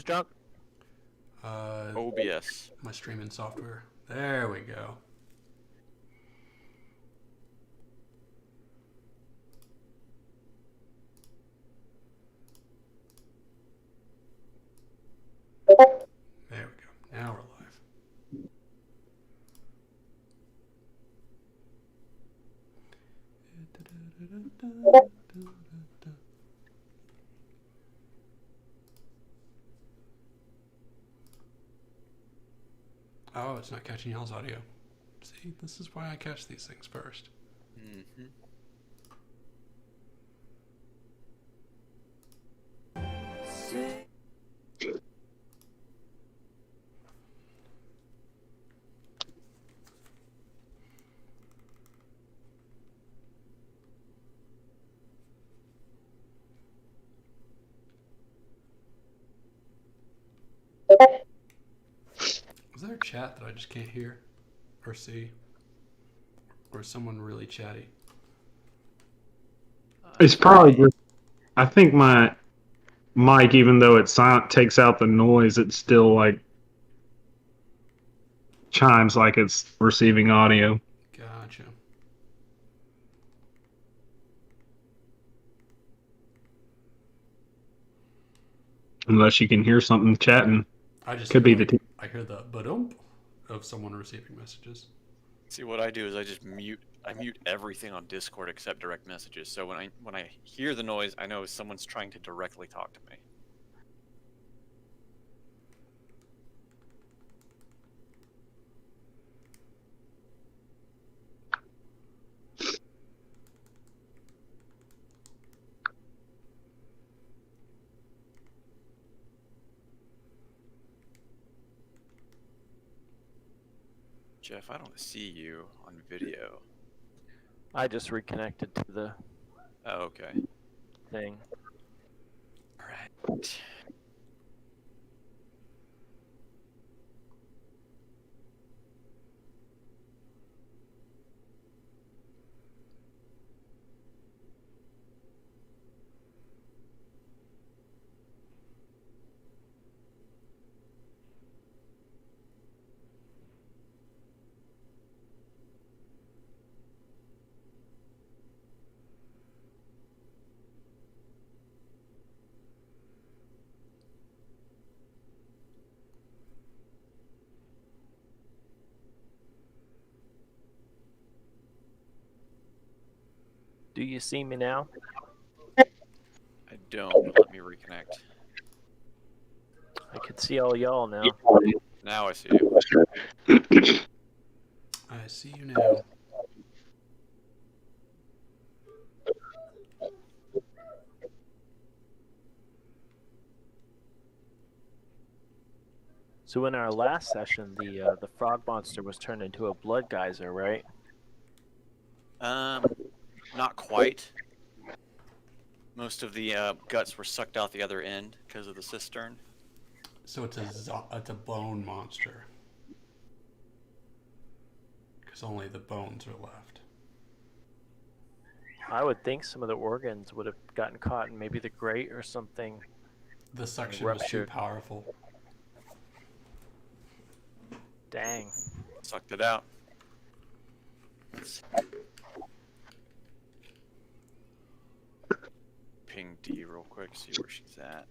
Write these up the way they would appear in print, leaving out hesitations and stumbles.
junk? OBS. My streaming software. There we go. There we go. Now we're live. Oh, it's not catching y'all's audio. See, this is why I catch these things first. Mm-hmm. Is there a chat that I just can't hear or see? Or is someone really chatty? It's probably just. I think my mic, even though it's silent, takes out the noise. It still like chimes like it's receiving audio. Gotcha. Unless you can hear something chatting. I just Could hear, be the I hear the ba-dump of someone receiving messages. See, what I do is I just mute. I mute everything on Discord except direct messages. So when I hear the noise, I know someone's trying to directly talk to me. Jeff, I don't see you on video. I just reconnected to the Oh, okay. thing. All right. Do you see me now? I don't, but let me reconnect. I can see all y'all now. Now I see you. I see you now. So in our last session, the frog monster was turned into a blood geyser, right? Not quite. Most of the guts were sucked out the other end because of the cistern. So it's a bone monster. Because only the bones are left. I would think some of the organs would have gotten caught in maybe the grate or something. The suction was too Ruptured. powerful. Dang. Sucked it out. Ping D real quick, see where she's at.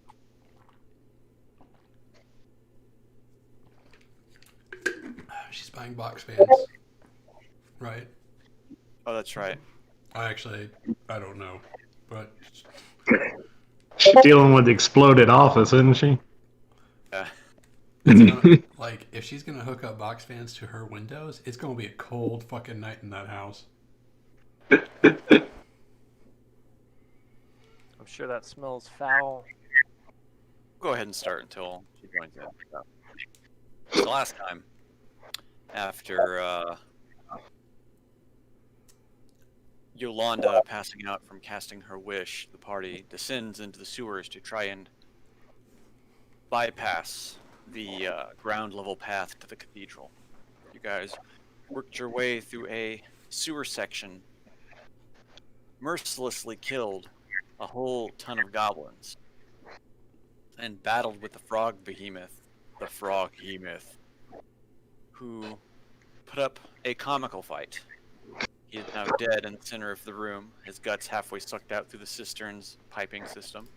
She's buying box fans. Right? Oh, that's right. I don't know. But She's dealing with exploded office, isn't she? Yeah. like, if she's gonna hook up box fans to her windows, it's gonna be a cold fucking night in that house. I'm sure that smells foul. Go ahead and start until she joins in. So last time, after Yolanda passing out from casting her wish, the party descends into the sewers to try and bypass the ground level path to the cathedral. You guys worked your way through a sewer section, mercilessly killed a whole ton of goblins. and battled with the frog behemoth, the Froghemoth, who put up a comical fight. He is now dead in the center of the room, his guts halfway sucked out through the cistern's piping system.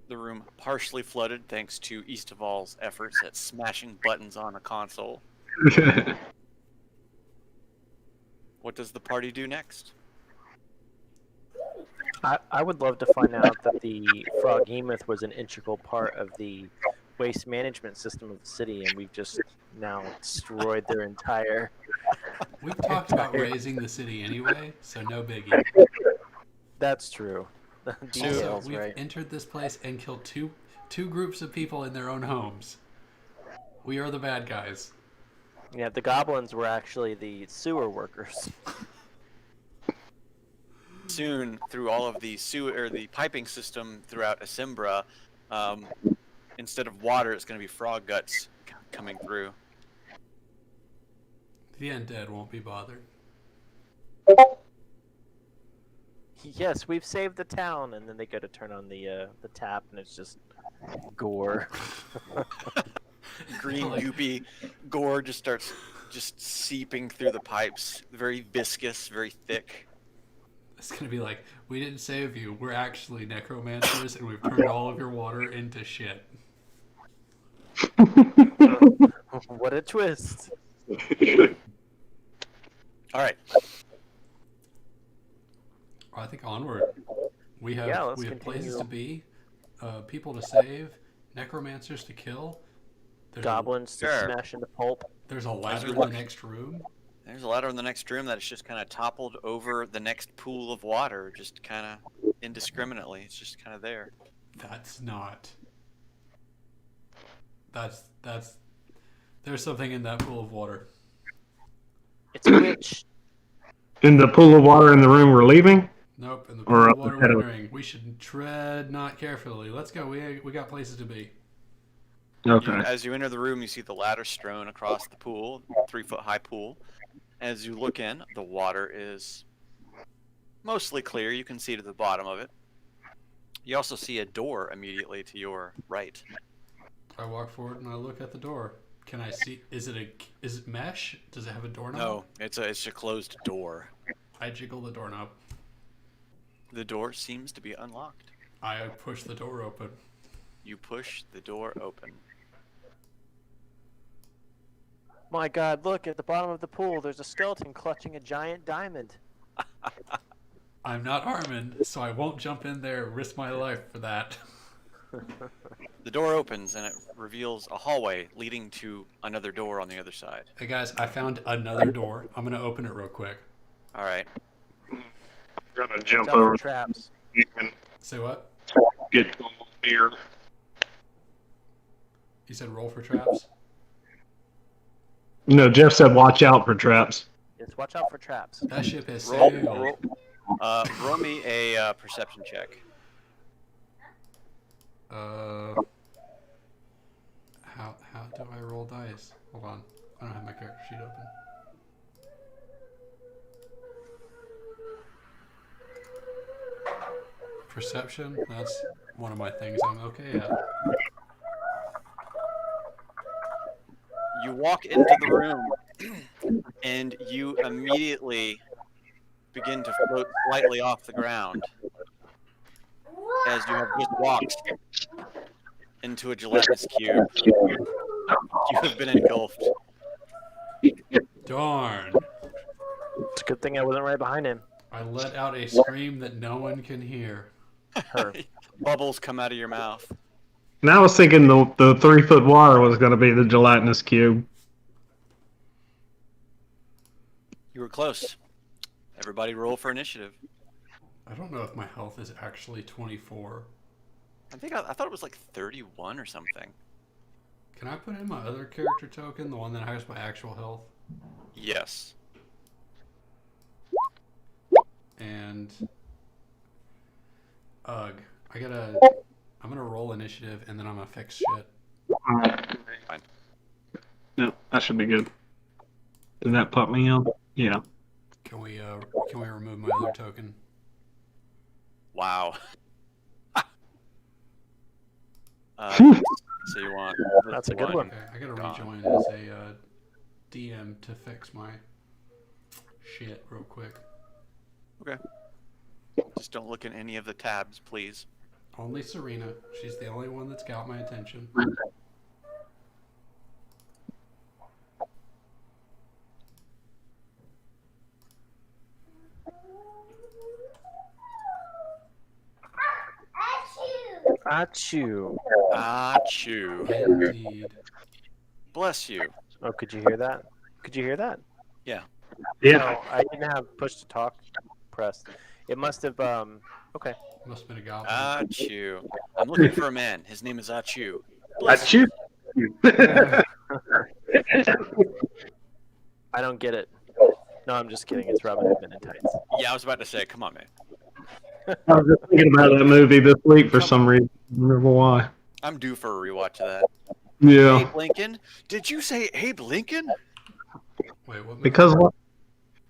The room partially flooded thanks to Eastival's efforts at smashing buttons on a console. What does the party do next? I would love to find out that the Froghemoth was an integral part of the waste management system of the city, and we've just now destroyed their entire. We've talked about raising the city anyway, so no biggie. That's true. Also, Details, we've right? entered this place and killed two groups of people in their own homes. We are the bad guys. Yeah, the goblins were actually the sewer workers. Soon, through all of the the piping system throughout Asimbra, instead of water, it's going to be frog guts coming through. The undead won't be bothered. Yes, we've saved the town, and then they go to turn on the tap, and it's just gore. Green goopy gore just starts seeping through the pipes. Very viscous, very thick. It's gonna be like, we didn't save you. We're actually necromancers, and we've turned all of your water into shit. What a twist! All right. I think onward. We have Yeah, let's places continue. to be, people to save, necromancers to kill. There's Goblins to Sure. smash into pulp. There's a ladder in the look. next room. There's a ladder in the next room that is just kind of toppled over the next pool of water, just kind of indiscriminately. It's just kind of there. That's not. That's. There's something in that pool of water. It's a witch. In the pool of water in the room we're leaving? Nope, in the Or pool of up water ahead we're of- entering. We should tread not carefully. Let's go. We got places to be. Okay. As you enter the room, you see the ladder strewn across the pool, 3-foot high pool. As you look in, the water is mostly clear. You can see to the bottom of it. You also see a door immediately to your right. I walk forward and I look at the door. Can I see? Is it mesh? Does it have a doorknob? No, it's a closed door. I jiggle the doorknob. The door seems to be unlocked. I push the door open. You push the door open. My God, look at the bottom of the pool. There's a skeleton clutching a giant diamond. I'm not Armin, so I won't jump in there and risk my life for that. The door opens and it reveals a hallway leading to another door on the other side. Hey guys, I found another door. I'm gonna open it real quick. All right. Gonna Watch jump out for over traps. and Say what? get to a little beer. You said roll for traps? No, Jeff said watch out for traps. Yes, watch out for traps. That ship has Roll, sailed. roll me a perception check. How do I roll dice? Hold on. I don't have my character sheet open. Perception? That's one of my things I'm okay at. You walk into the room and you immediately begin to float slightly off the ground as you have just walked into a gelatinous cube. You have been engulfed. Darn! It's a good thing I wasn't right behind him. I let out a scream that no one can hear. Her. Bubbles come out of your mouth. And I was thinking the 3-foot water was going to be the gelatinous cube. You were close. Everybody roll for initiative. I don't know if my health is actually 24. I thought it was like 31 or something. Can I put in my other character token, the one that has my actual health? Yes. And I'm gonna roll initiative and then I'm gonna fix shit. Fine. No, that should be good. Did that put me up? Yeah. Can we remove my other token? Wow. So you want That's a good one. Okay, I gotta Gone. rejoin as a DM to fix my shit real quick. Just don't look in any of the tabs, please. Only Serena. She's the only one that's got my attention. Achoo. Achoo. Indeed. Bless you. Oh, could you hear that? Could you hear that? Yeah. No, I didn't have push to talk pressed. It must have. Okay. Must have been a goblin. Achoo. I'm looking for a man. His name is Achoo. I choose. I don't get it. No, I'm just kidding. It's Robin Hood Men in Tights. Yeah, I was about to say, come on, man. I was just thinking about that movie this week for some reason. I don't remember why. I'm due for a rewatch of that. Yeah. Abe Lincoln? Did you say Abe Lincoln? Wait, what?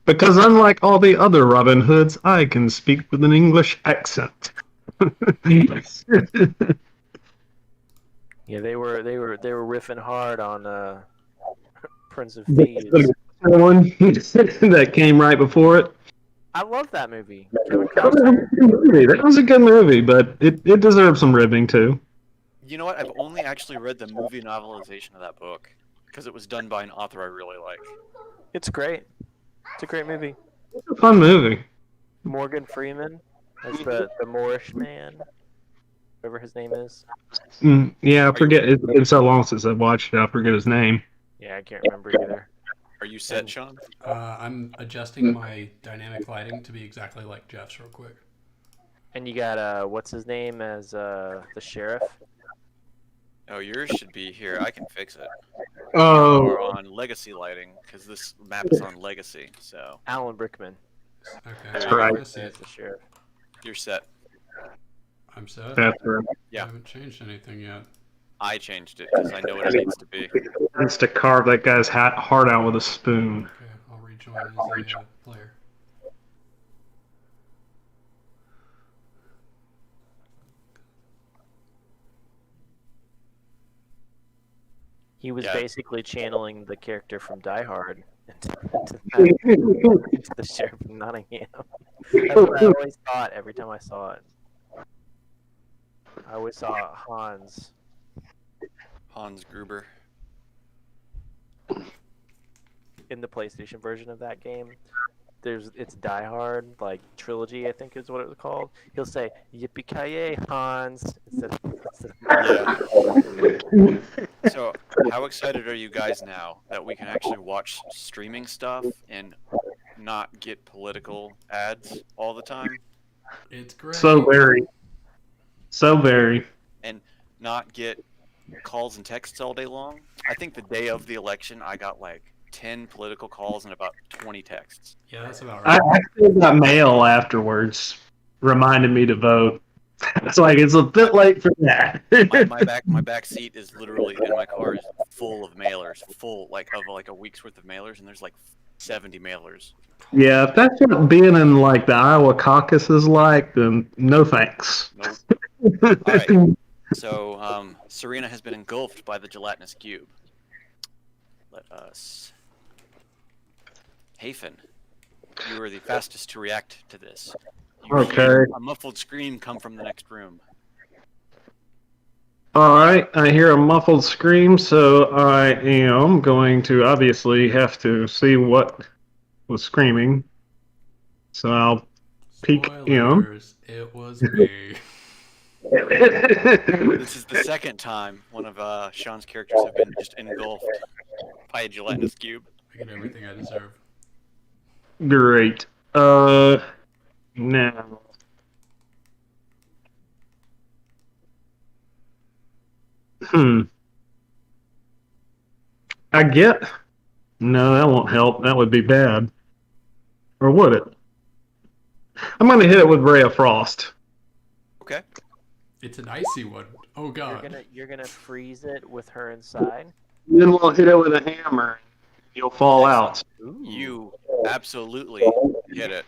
Because unlike all the other Robin Hoods, I can speak with an English accent. Yeah, they were riffing hard on Prince of Thieves. The one that came right before it. I love that movie. Kevin That was a Costner. good movie. That was a good movie, but it deserves some ribbing too. You know what? I've only actually read the movie novelization of that book because it was done by an author I really like. It's great. It's a great movie. It's a fun movie. Morgan Freeman as the Moorish man, whatever his name is. Yeah, I forget. It's been so long since I watched it. I forget his name. Yeah, I can't remember either. Are you set, Sean? I'm adjusting my dynamic lighting to be exactly like Jeff's real quick. And you got what's his name as the sheriff? Oh, yours should be here. I can fix it. Oh, Or on legacy lighting because this map is on legacy. So Alan Rickman Okay. That's right. I see as it. the sheriff. you're set. I'm set. that's right. Yeah. I haven't changed anything yet. I changed it because I know what it needs to be. It's to carve that guy's heart out with a spoon. Okay, I'll rejoin as a player. He was Yeah. basically channeling the character from Die Hard into the sheriff from Nottingham. That's what I always thought every time I saw it. I always saw Hans. Hans Gruber. In the PlayStation version of that game. It's Die Hard, like trilogy, I think is what it was called. He'll say "Yippee ki Hans" instead of Yeah. So, how excited are you guys now that we can actually watch streaming stuff and not get political ads all the time? It's great. So very. Not get calls and texts all day long? I think the day of the election, I got like 10 political calls and about 20 texts. Yeah, that's about I right. still got mail afterwards, reminding me to vote. It's like it's a bit late for that. My back seat is literally in my car is full of mailers, full of like a week's worth of mailers, and there's like 70 mailers. Yeah, if that's what being in like the Iowa caucus is like, then no thanks. Nope. All right. So Serena has been engulfed by the gelatinous cube. Let us. Hafen, you are the fastest to react to this. You Okay. hear a muffled scream come from the next room. All right, I hear a muffled scream, so I am going to obviously have to see what was screaming. So I'll peek in. Spoilers, it was me. This is the second time one of Sean's characters have been just engulfed by a gelatinous cube. I get everything I deserve. Great. Now. I get. No, that won't help. That would be bad. Or would it? I'm going to hit it with Ray of Frost. Okay. It's an icy one. Oh You're god. gonna freeze it with her inside. Then we'll hit it with a hammer. You'll fall out. Ooh. You absolutely hit it.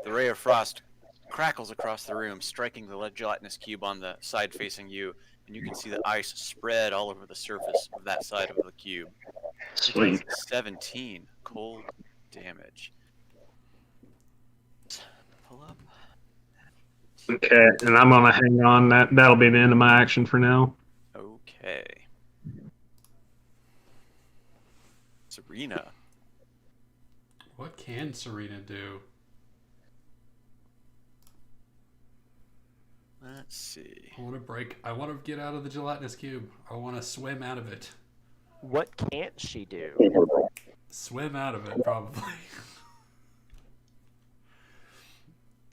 The ray of frost crackles across the room, striking the gelatinous cube on the side facing you, and you can see the ice spread all over the surface of that side of the cube. Sweet. 17 cold damage. Pull up. Okay, and I'm gonna hang on. That'll be the end of my action for now. Okay. Serena. What can Serena do? Let's see. I want to get out of the gelatinous cube. I want to swim out of it. What can't she do? Swim out of it, probably.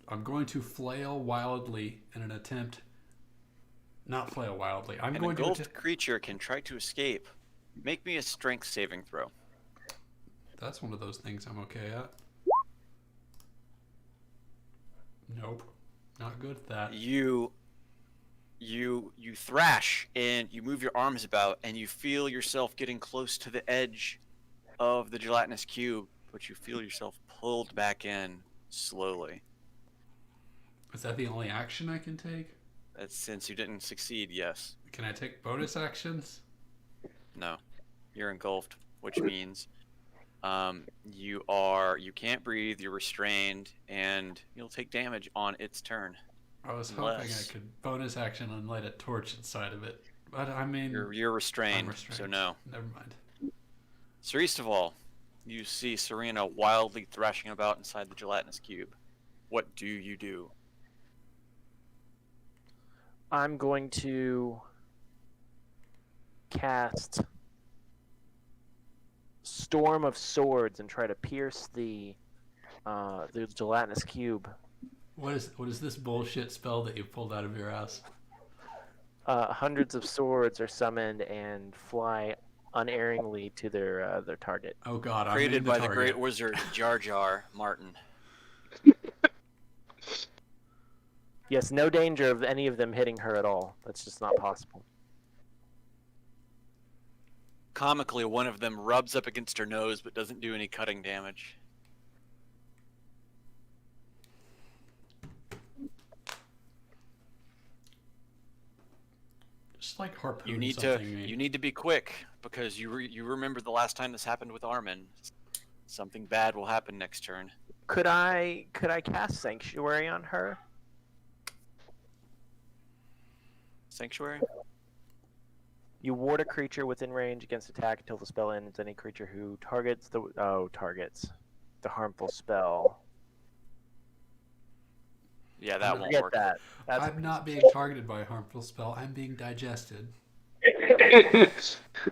I'm going to flail wildly in an attempt. Not flail wildly. I'm An going to. engulfed creature can try to escape. Make me a strength saving throw. That's one of those things I'm okay at. Nope. Not good at that. You thrash and you move your arms about and you feel yourself getting close to the edge of the gelatinous cube, but you feel yourself pulled back in slowly. Is that the only action I can take? That's since you didn't succeed, yes. Can I take bonus actions? No. You're engulfed, which means you can't breathe, you're restrained, and you'll take damage on its turn. I was hoping Unless- I could bonus action and light a torch inside of it. But I mean, You're restrained, I'm restrained. so no. Never mind. Saristoval, you see Serena wildly thrashing about inside the gelatinous cube. What do you do? I'm going to cast Storm of Swords and try to pierce the gelatinous cube. What is this bullshit spell that you pulled out of your ass? Hundreds of swords are summoned and fly unerringly to their target. Oh god, I'm Created in by the target. great wizard Jar Jar Martin. Yes, no danger of any of them hitting her at all. That's just not possible. Comically, one of them rubs up against her nose but doesn't do any cutting damage. Just like harpoon You need to be quick because you remember the last time this happened with Armin. Something bad will happen next turn. Could I cast Sanctuary on her? Sanctuary? You ward a creature within range against attack until the spell ends. Any creature who targets the harmful spell. Yeah, that won't Forget work. that. That's I'm not being targeted by a harmful spell. I'm being digested.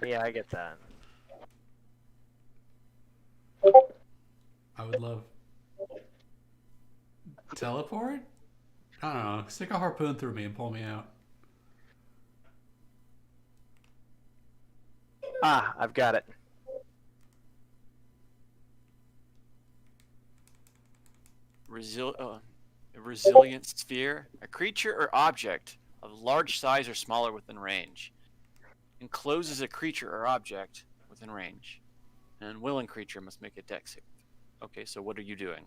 yeah, I get that. I would love teleport. I don't know. Stick a harpoon through me and pull me out. Ah, I've got it. Resilient sphere. A creature or object of large size or smaller within range encloses a creature or object within range. An unwilling creature must make a dex save. Okay, so what are you doing?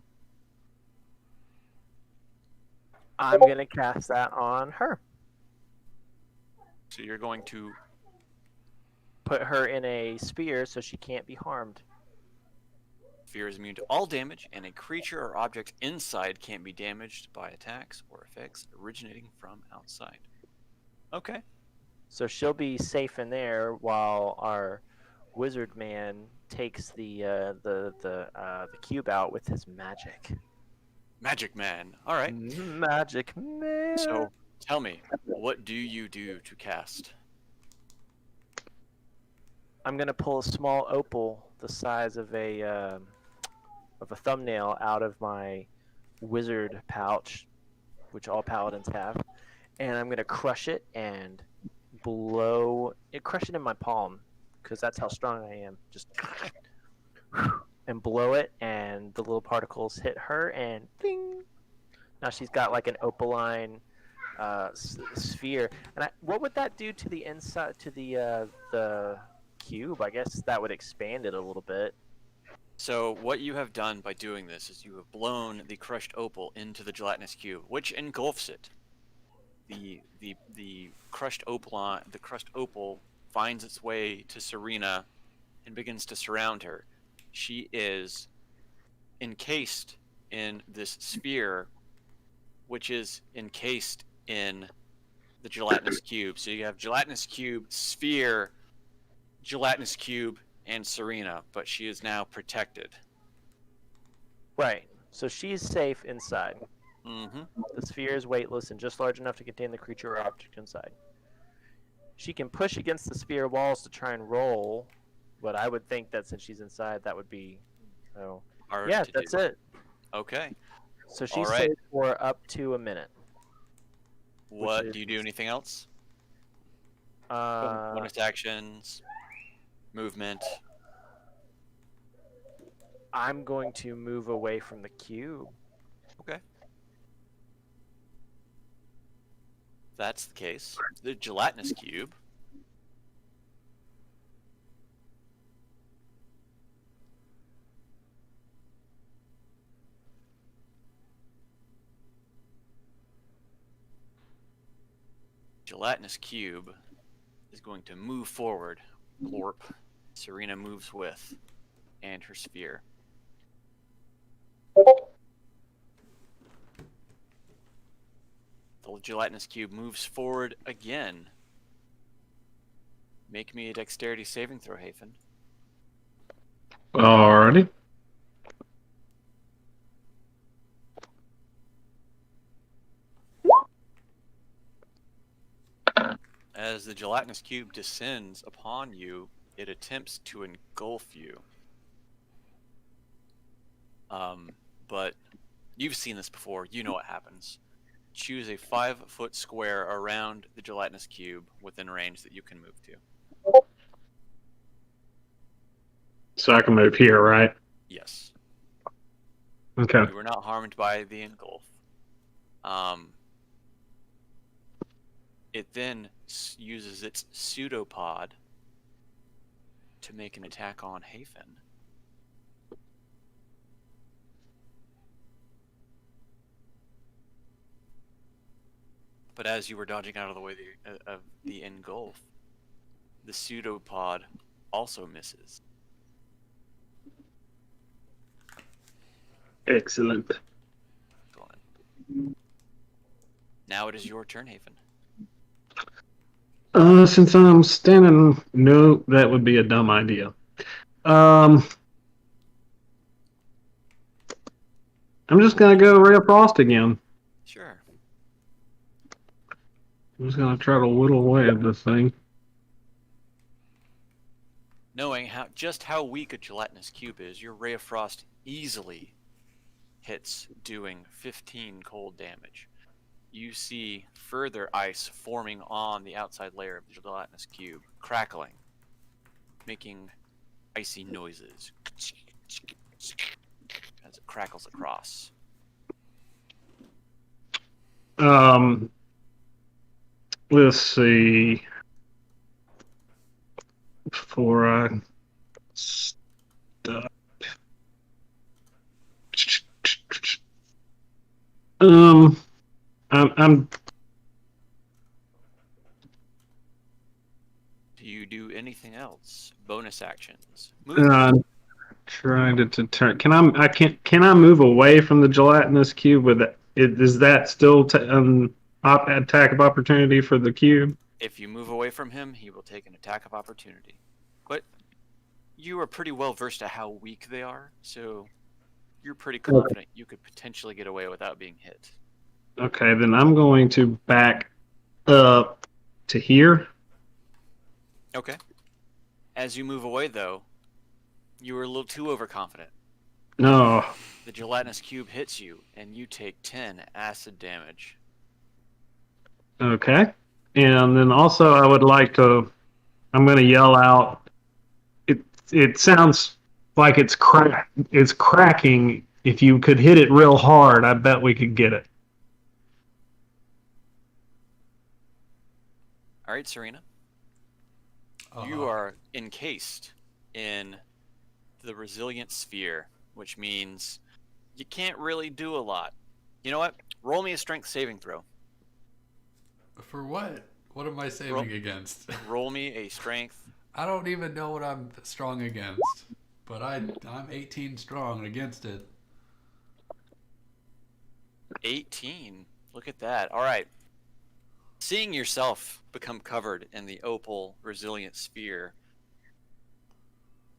I'm gonna cast that on her. So you're going to Put her in a sphere so she can't be harmed. Fear is immune to all damage, and a creature or object inside can't be damaged by attacks or effects originating from outside. Okay. So she'll be safe in there while our wizard man takes the cube out with his magic. Magic Man. All right. Magic man. So tell me, what do you do to cast? I'm gonna pull a small opal the size of a thumbnail out of my wizard pouch, which all paladins have, and I'm gonna crush it and crush it in my palm, because that's how strong I am. Just and blow it, and the little particles hit her, and ding. Now she's got like an opaline sphere. And what would that do to the inside, to the cube? I guess that would expand it a little bit. So what you have done by doing this is you have blown the crushed opal into the gelatinous cube, which engulfs it. the crushed opal finds its way to Serena and begins to surround her. She is encased in this sphere, which is encased in the gelatinous cube. So you have gelatinous cube, sphere, gelatinous cube, and Serena, but she is now protected. Right. So she's safe inside. Mm-hmm. The sphere is weightless and just large enough to contain the creature or object inside. She can push against the sphere walls to try and roll, but I would think that since she's inside, that would be... Oh. Hard Yeah, to that's do. it. Okay. So she's All right. safe for up to a minute. What is- do you do? Anything else? Uh, Bonus actions, movement. I'm going to move away from the cube. Okay. If that's the case, the gelatinous cube. Gelatinous cube is going to move forward. Glorp. Serena moves with, and her sphere. The gelatinous cube moves forward again. Make me a dexterity saving throw, Hafen. Alrighty. As the gelatinous cube descends upon you, it attempts to engulf you. But you've seen this before. You know what happens. Choose a 5-foot square around the gelatinous cube within range that you can move to. So I can move here, right? Yes. Okay. You were not harmed by the engulf. It then uses its pseudopod to make an attack on Hafen. But as you were dodging out of the way of the engulf, the pseudopod also misses. Excellent. Now it is your turn, Hafen. Since I'm standing, no, that would be a dumb idea. I'm just gonna go Ray of Frost again. Sure. I'm just gonna try to whittle away at this thing. Knowing just how weak a gelatinous cube is, your Ray of Frost easily hits, doing 15 cold damage. You see further ice forming on the outside layer of the gelatinous cube, crackling, making icy noises as it crackles across. Let's see. Before I stop. I'm Do you do anything else? Bonus actions. trying to turn. Can I move away from the gelatinous cube with it? Is that still attack of opportunity for the cube? If you move away from him, he will take an attack of opportunity. But you are pretty well versed at how weak they are, so you're pretty confident you could potentially get away without being hit. Okay, then I'm going to back up to here. Okay. As you move away, though, you were a little too overconfident. No. The gelatinous cube hits you, and you take 10 acid damage. Okay. And then also I would like to, I'm going to yell out, it sounds like it's cracking. If you could hit it real hard, I bet we could get it. All right, Serena. You are encased in the resilient sphere, which means you can't really do a lot. You know what? Roll me a strength saving throw. For what? What am I saving against? Roll me a strength. I don't even know what I'm strong against, but I'm 18 strong against it. 18. Look at that. All right. Seeing yourself become covered in the opal resilient sphere,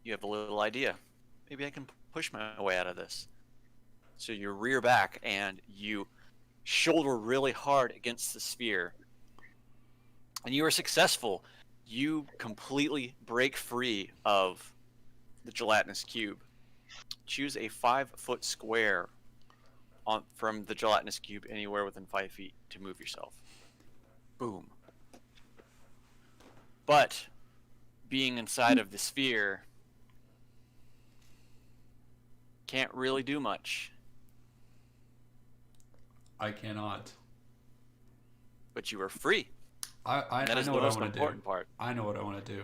you have a little idea. Maybe I can push my way out of this. So you rear back and you shoulder really hard against the sphere. And you are successful. You completely break free of the gelatinous cube. Choose a 5-foot square from the gelatinous cube anywhere within 5 feet to move yourself. Boom. But being inside of the sphere can't really do much. I cannot. But you are free. I That is know the what I most want to do. important part. I know what I want to do.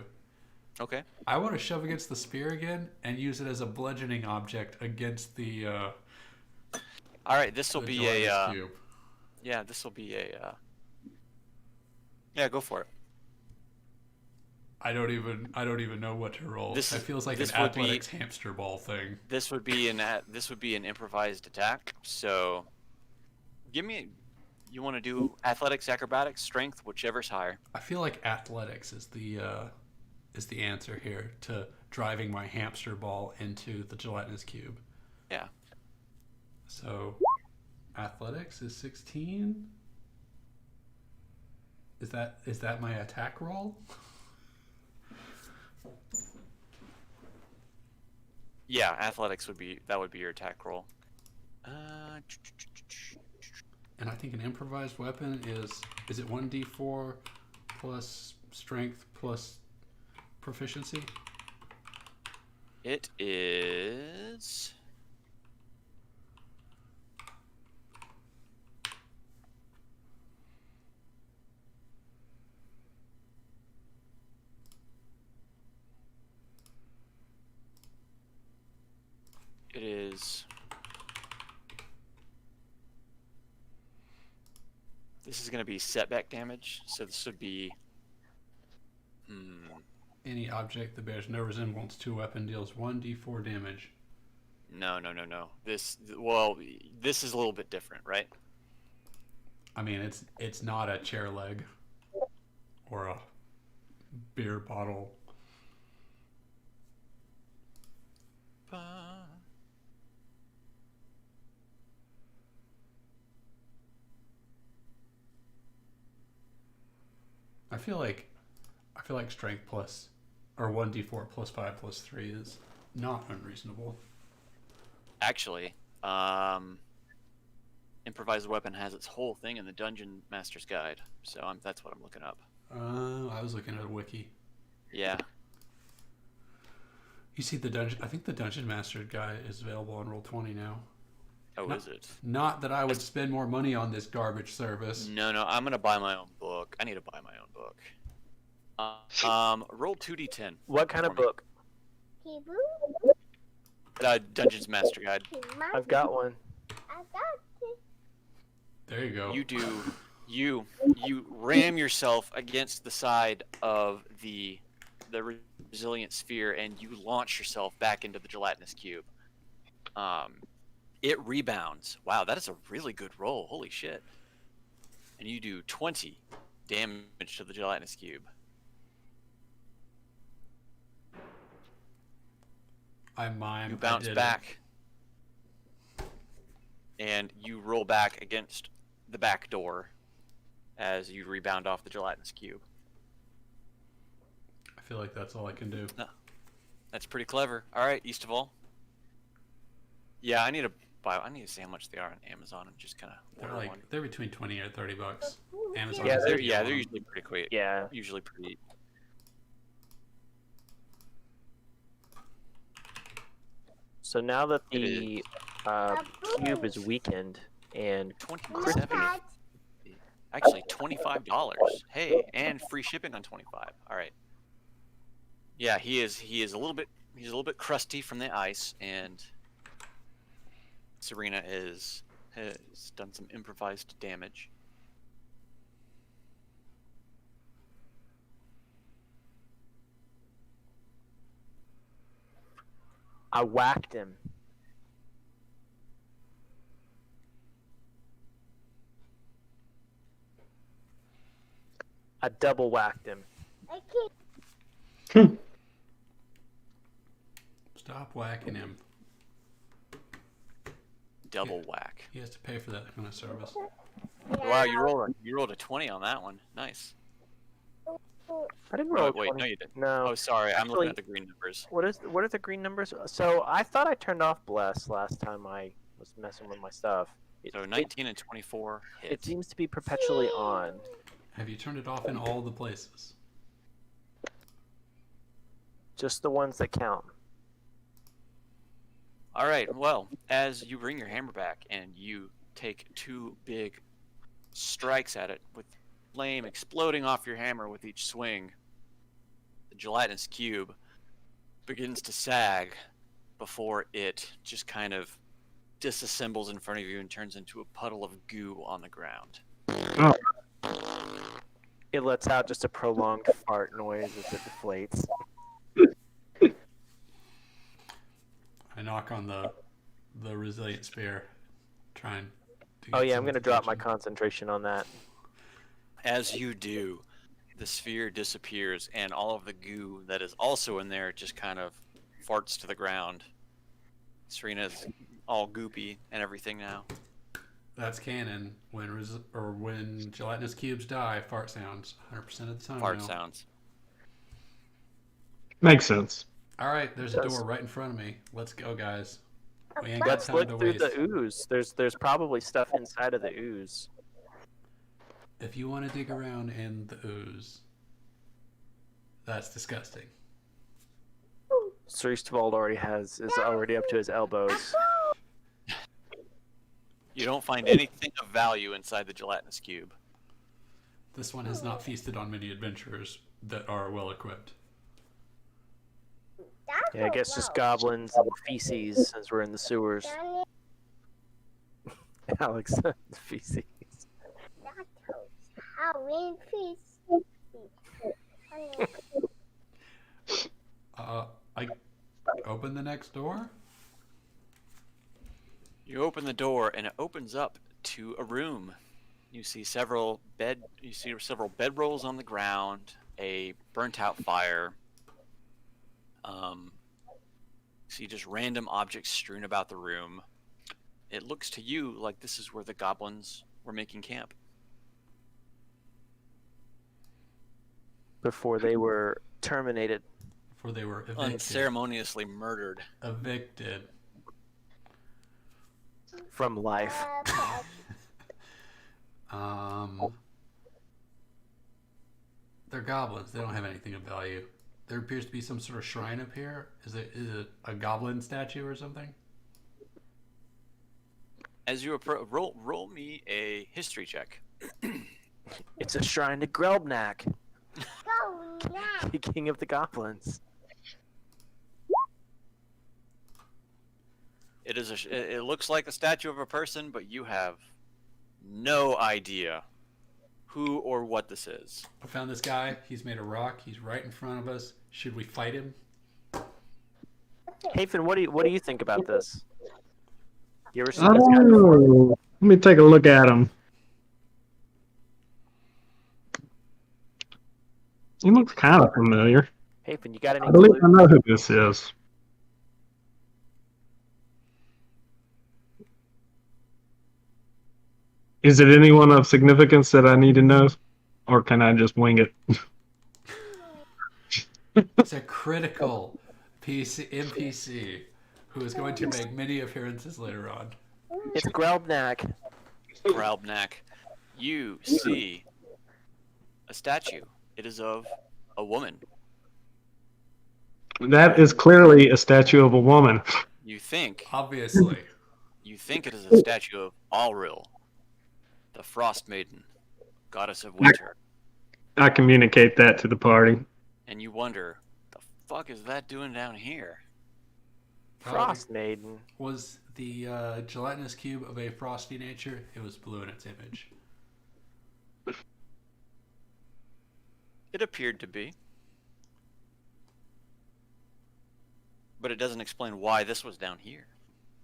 Okay. I want to shove against the spear again and use it as a bludgeoning object against the. All right. This will the be gelatinous a. cube. Yeah. This will be a. Yeah. Go for it. I don't even know what to roll. This It is- feels like this an would be- athletics hamster ball thing. This would be an improvised attack. So, give me. You want to do athletics, acrobatics, strength, whichever's higher. I feel like athletics is the answer here to driving my hamster ball into the gelatinous cube. Yeah. So, athletics is 16. Is that my attack roll? Yeah. Athletics would be your attack roll. And I think an improvised weapon is it 1d4 plus strength plus proficiency? It is. It is. This is going to be setback damage, so this would be. Any object that bears no resemblance to a weapon deals 1d4 damage. No. This is a little bit different, right? I mean, it's not a chair leg or a beer bottle. I feel like strength plus or 1d4 plus 5 plus 3 is not unreasonable. Actually, improvised weapon has its whole thing in the Dungeon Master's Guide, so that's what I'm looking up. I was looking at a wiki. Yeah. You see I think the Dungeon Master guide is available on Roll20 now. Oh, No. is it? Not that I would spend more money on this garbage service. No. I'm gonna buy my own book. I need to buy my own book. Roll 2d10. What kind of for me. book? Dungeon's Master Guide. I've got one. There you go. You ram yourself against the side of the resilient sphere, and you launch yourself back into the gelatinous cube. It rebounds. Wow, that is a really good roll. Holy shit! And you do 20 damage to the gelatinous cube. I mime. You bounce back, and you roll back against the back door as you rebound off the gelatinous cube. I feel like that's all I can do. That's pretty clever. All right, Eastival. Yeah, I need to see how much they are on Amazon and just kind of. They're between 20 or 30 bucks. Amazon. Yeah, has they're a deal on them. usually pretty quick. Yeah. Usually pretty. So now that It the cube is weakened and 27. Actually, $25. Hey, and free shipping on 25. All right. Yeah, he is a little bit crusty from the ice, and Serena has done some improvised damage. I whacked him. I double whacked him. Stop whacking him. Double whack. He has to pay for that kind of service. Wow, you rolled a 20 on that one. Nice. I didn't Oh, roll. wait, 20. no, you didn't. No. Oh, sorry. I'm looking Actually- at the green numbers. What are the green numbers? So I thought I turned off bless last time I was messing with my stuff. So 19 and 24 It hits. seems to be perpetually on. Have you turned it off in all the places? Just the ones that count. All right. Well, as you bring your hammer back and you take 2 big strikes at it with flame exploding off your hammer with each swing, the gelatinous cube begins to sag before it just kind of disassembles in front of you and turns into a puddle of goo on the ground. It lets out just a prolonged fart noise as it deflates. I knock on the resilient spear, trying to Oh get yeah, I'm some gonna drop my attention. concentration on that. As you do, the sphere disappears and all of the goo that is also in there just kind of farts to the ground. Serena's all goopy and everything now. That's canon. When gelatinous cubes die, fart sounds 100% of the time. Fart now. sounds. Makes sense. All right, there's a Does. door right in front of me. Let's go, guys. We ain't got Let's time look to through waste. the ooze. There's probably stuff inside of the ooze. If you want to dig around in the ooze, that's disgusting. Sir Eastvold is already up to his elbows. You don't find anything of value inside the gelatinous cube. This one has not feasted on many adventurers that are well equipped. Yeah, I guess just goblins and feces since we're in the sewers. Alex, feces. I open the next door. You open the door and it opens up to a room. You see several bedrolls on the ground, a burnt out fire. See just random objects strewn about the room. It looks to you like this is where the goblins were making camp. Before they were terminated. Before they were evicted. Unceremoniously murdered. Evicted. From life. They're goblins. They don't have anything of value. There appears to be some sort of shrine up here. Is it a goblin statue or something? As you roll me a history check. It's a shrine to Grelbnak, the king of the goblins. It looks like a statue of a person, but you have no idea who or what this is. I found this guy. He's made of rock. He's right in front of us. Should we fight him? Hey Finn, what do you think about this? You ever seen I this guy don't before? know. Let me take a look at him. He looks kind of familiar. Hey Finn, you got any I believe I clues? know who this is. Is it anyone of significance that I need to know? Or can I just wing it? It's a critical NPC who is going to make many appearances later on. It's Grelbnak. Gralbnak. You see a statue. It is of a woman. That is clearly a statue of a woman. You think Obviously. it is a statue of Alril, the Frost Maiden, goddess of winter. I communicate that to the party. And you wonder, the fuck is that doing down here? Frost Maiden. Was the gelatinous cube of a frosty nature? It was blue in its image. It appeared to be. but it doesn't explain why this was down here.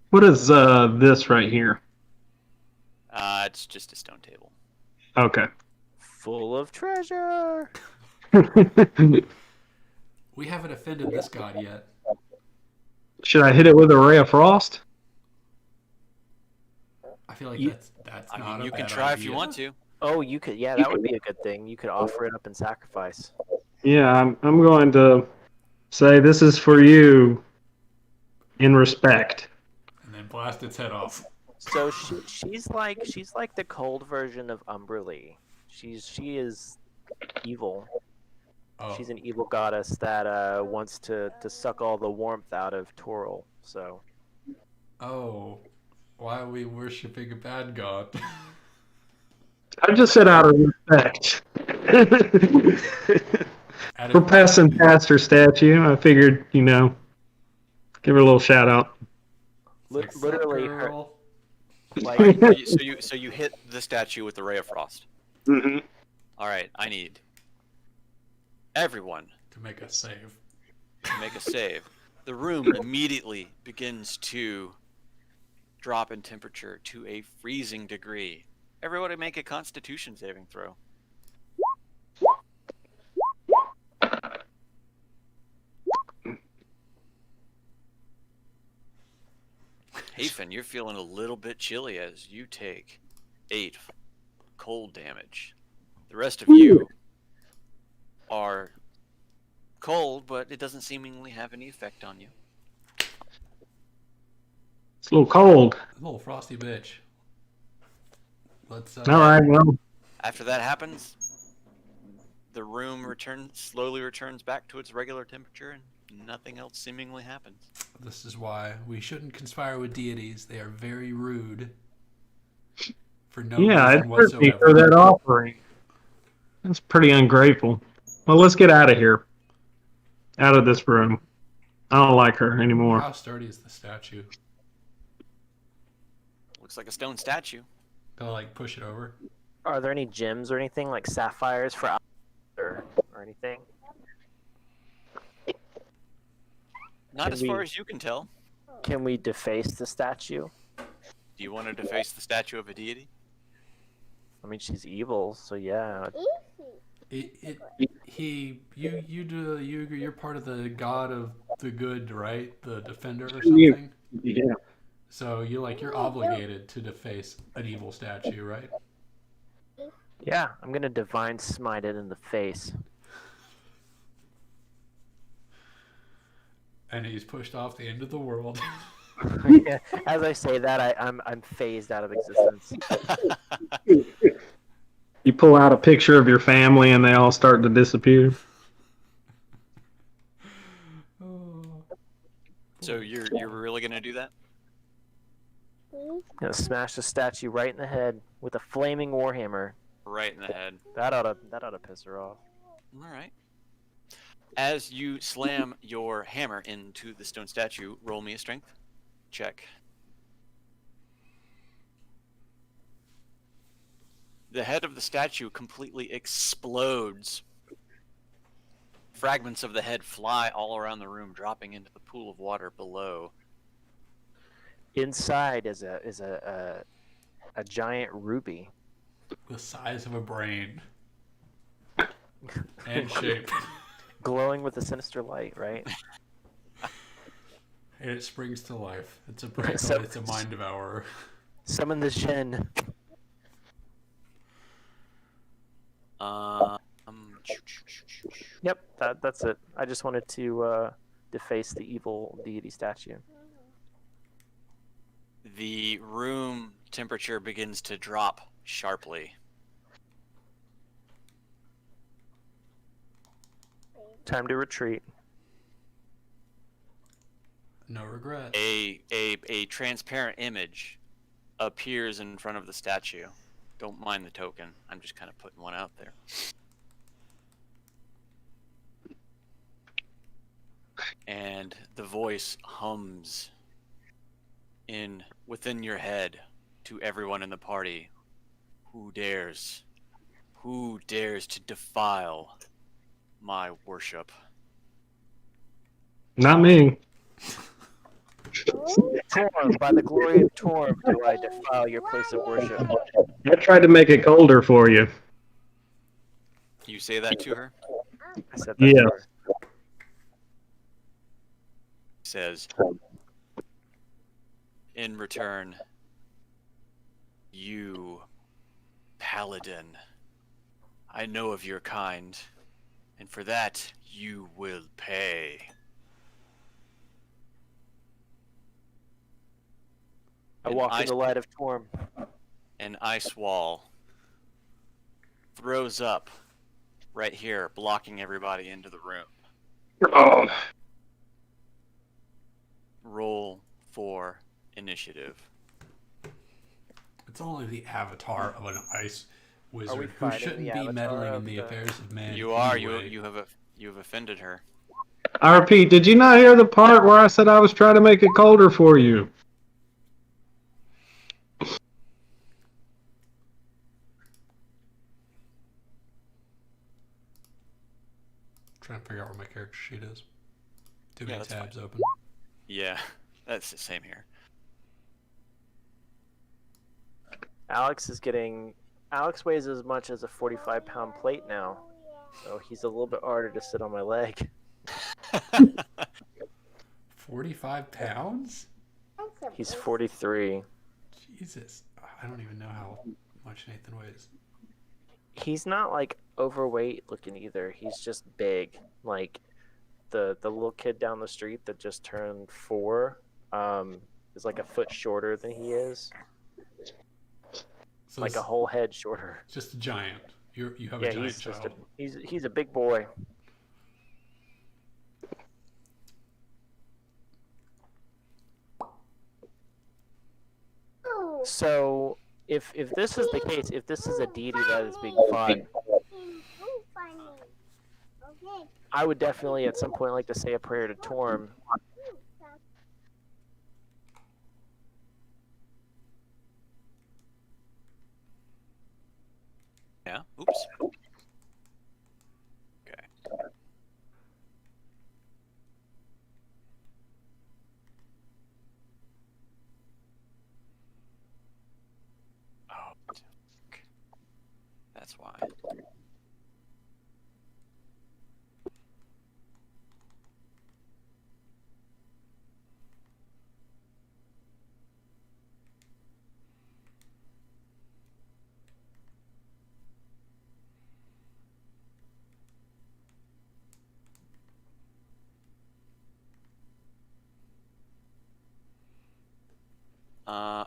What is this right here? It's just a stone table. Okay. Full of treasure. We haven't offended this god yet. Should I hit it with a ray of frost? I feel like You- that's I not mean, a you can bad try if you idea. want to. Oh, you could. Yeah, that would be a good thing. You could offer it up in sacrifice. Yeah, I'm going to say this is for you in respect. And then blast its head off. So she's like the cold version of Umberlee. She is evil. Oh, She's an evil goddess that wants to suck all the warmth out of Toril. So oh, why are we worshiping a bad god? I just said out of respect. Out For of- passing past her statue, I figured, give her a little shout out. It's like, literally "Sup, her girl?" like So you hit the statue with the ray of frost. Mm-hmm. All right, I need everyone To make a save. to make a save. The room immediately begins to drop in temperature to a freezing degree. Everybody make a Constitution saving throw. Hafen, you're feeling a little bit chilly as you take 8 cold damage. The rest of you are cold, but it doesn't seemingly have any effect on you. It's a little cold. Little frosty bitch. Let's. All right, well, After that happens, the room slowly returns back to its regular temperature, and nothing else seemingly happens. This is why we shouldn't conspire with deities. They are very rude. For no yeah, it reason hurt me whatsoever. for that offering. That's pretty ungrateful. Well, let's get out of here. Out of this room. I don't like her anymore. How sturdy is the statue? Looks like a stone statue. They'll like push it over. are there any gems or anything like sapphires for or anything? Not Can as far we- as you can tell. Can we deface the statue? Do you want to deface the statue of a deity? I mean, she's evil, so yeah. You're part of the god of the good, right? The defender or Yeah. something. Yeah. So you're obligated to deface an evil statue, right? Yeah, I'm gonna divine smite it in the face. And he's pushed off the end of the world. Yeah, as I say that, I'm phased out of existence. You pull out a picture of your family and they all start to disappear. Oh. So you're really gonna do that? Gonna smash the statue right in the head with a flaming warhammer. Right in the head. That oughta piss her off. All right. As you slam your hammer into the stone statue, roll me a strength check. The head of the statue completely explodes. Fragments of the head fly all around the room, dropping into the pool of water below. Inside is a giant ruby. The size of a brain. And shape. Glowing with a sinister light, right? And it springs to life. It's a brain. So- It's a mind devourer. Summon the Shen. Yep, that's it. I just wanted to deface the evil deity statue. The room temperature begins to drop sharply. Time to retreat. No regret. A transparent image appears in front of the statue. Don't mind the token. I'm just kind of putting one out there. And the voice hums within your head to everyone in the party. Who dares to defile my worship? Not me. Torm, by the glory of Torm, do I defile your place of worship. I tried to make it colder for you. You say that to her? I said that Yeah. to her. Says, in return, you, paladin, I know of your kind, and for that you will pay. I An walk in ice- the light of Torm. An ice wall throws up right here, blocking everybody into the room. Oh. Roll for initiative. It's only the avatar of an ice we wizard who fighting shouldn't the be avatar meddling in of the the- affairs of man. You are. anyway. You've offended her. I repeat, did you not hear the part where I said I was trying to make it colder for you? Trying to figure out where my character sheet is. Too Yeah, many that's tabs open. Yeah, that's the same here. Alex weighs as much as a 45-pound plate now, so he's a little bit harder to sit on my leg. 45 pounds? He's 43. Jesus. I don't even know how much Nathan weighs. He's not like overweight looking either. He's just big. Like the little kid down the street that just turned 4 is like a foot shorter than he is. So Like a whole head shorter. it's just a giant. You have Yeah, a giant he's just child. he's a big boy. So if this is the case, if this is a deity that is being fought, I would definitely at some point like to say a prayer to Torm. Yeah. Oops. Okay. Oh, fuck. That's why.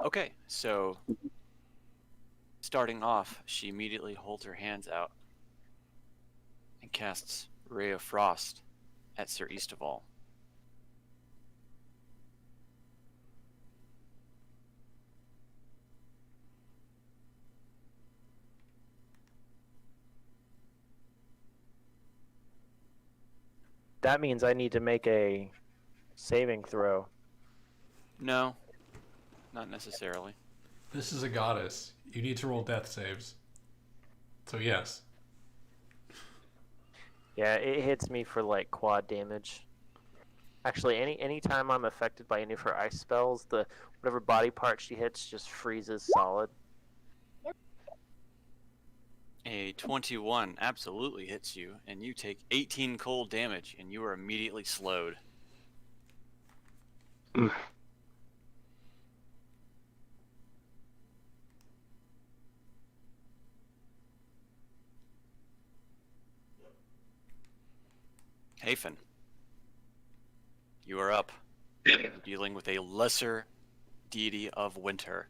Okay, so starting off, she immediately holds her hands out and casts Ray of Frost at Sir Eastaval. That means I need to make a saving throw. No, not necessarily. This is a goddess. You need to roll death saves. So yes. Yeah, it hits me for like quad damage. Actually, any time I'm affected by any of her ice spells, the whatever body part she hits just freezes solid. A 21 absolutely hits you, and you take 18 cold damage, and you are immediately slowed. Hafen, you are up. Dealing with a lesser deity of winter.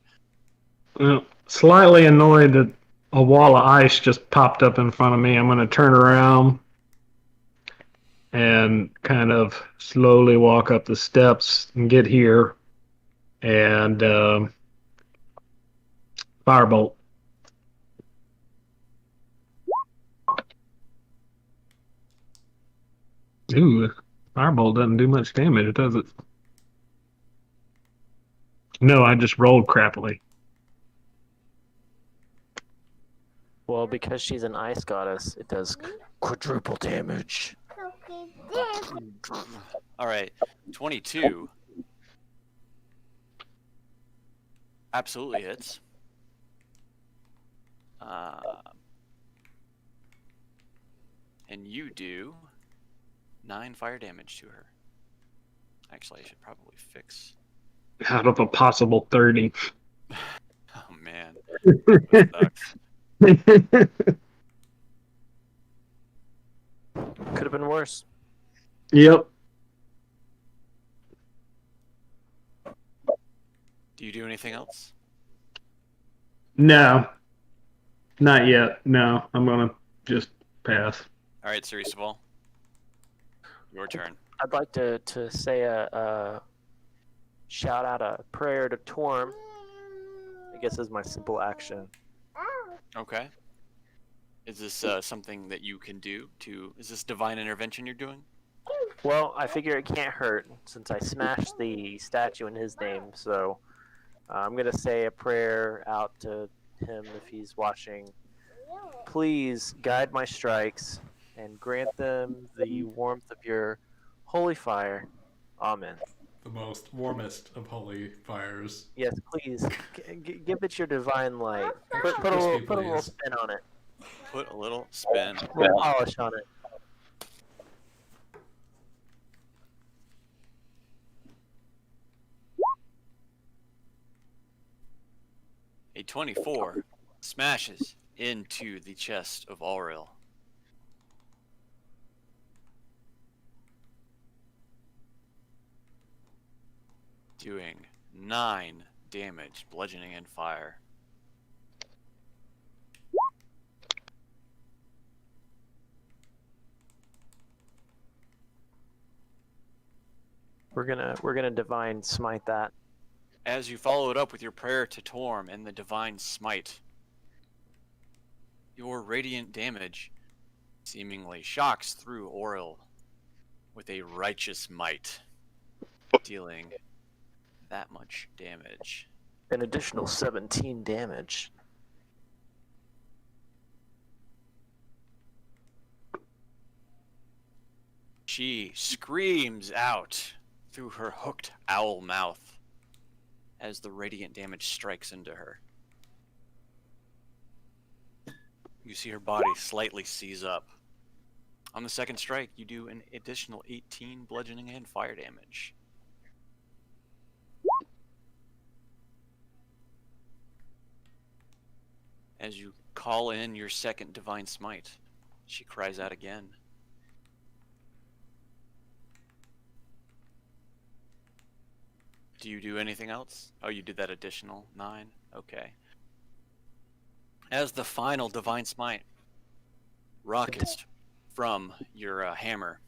Well, slightly annoyed that a wall of ice just popped up in front of me. I'm going to turn around and kind of slowly walk up the steps and get here and firebolt. Ooh, firebolt doesn't do much damage, does it? No, I just rolled crappily. Well, because she's an ice goddess, it does quadruple damage. All right, 22 absolutely hits. And you do 9 fire damage to her. Actually, I should probably fix. Out of a possible 30. Oh man, that sucks. Could have been worse. Yep. Do you do anything else? No. Not yet. No. I'm going to just pass. All right, Ceresabal. Your turn. I'd like to say a shout out a prayer to Torm. I guess is my simple action. Okay. Is this something that you can do to... Is this divine intervention you're doing? Well, I figure it can't hurt since I smashed the statue in his name, so I'm going to say a prayer out to him if he's watching. Please guide my strikes and grant them the warmth of your holy fire. Amen. The most warmest of holy fires. Yes, please. Give it your divine light. Extra Put a little, crispy, put a little please. spin on it. Put a little spin. A little polish on it. A 24 smashes into the chest of Auril. Doing 9 damage, bludgeoning and fire. We're gonna divine smite that. As you follow it up with your prayer to Torm and the divine smite, your radiant damage seemingly shocks through Auril with a righteous might, dealing that much damage. An additional 17 damage. She screams out through her hooked owl mouth as the radiant damage strikes into her. You see her body slightly seize up. On the second strike, you do an additional 18 bludgeoning and fire damage. As you call in your second divine smite, she cries out again. Do you do anything else? Oh, you did that additional 9? Okay. As the final divine smite rockets from your hammer,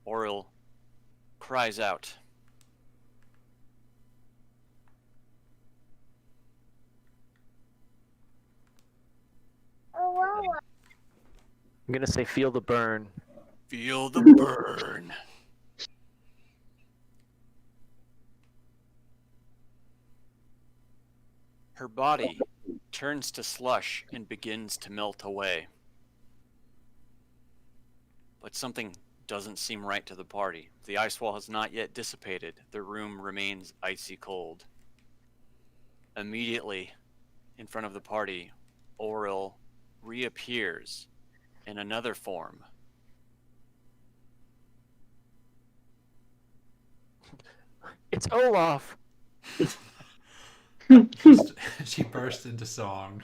Auril cries out. I'm gonna say feel the burn. Feel the burn. Her body turns to slush and begins to melt away. But something doesn't seem right to the party. The ice wall has not yet dissipated. The room remains icy cold. Immediately, in front of the party, Auril reappears in another form. It's Olaf. She burst into song.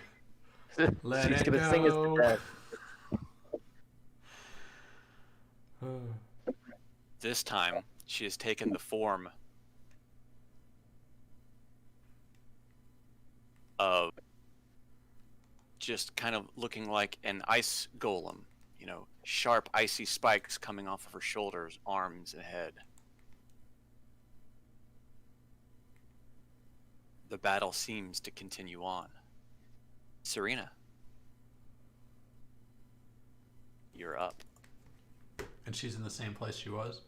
Let She's it gonna sing us to go. death. This time, she has taken the form of just kind of looking like an ice golem. You know, sharp, icy spikes coming off of her shoulders, arms, and head. The battle seems to continue on. Serena, you're up. And she's in the same place she was.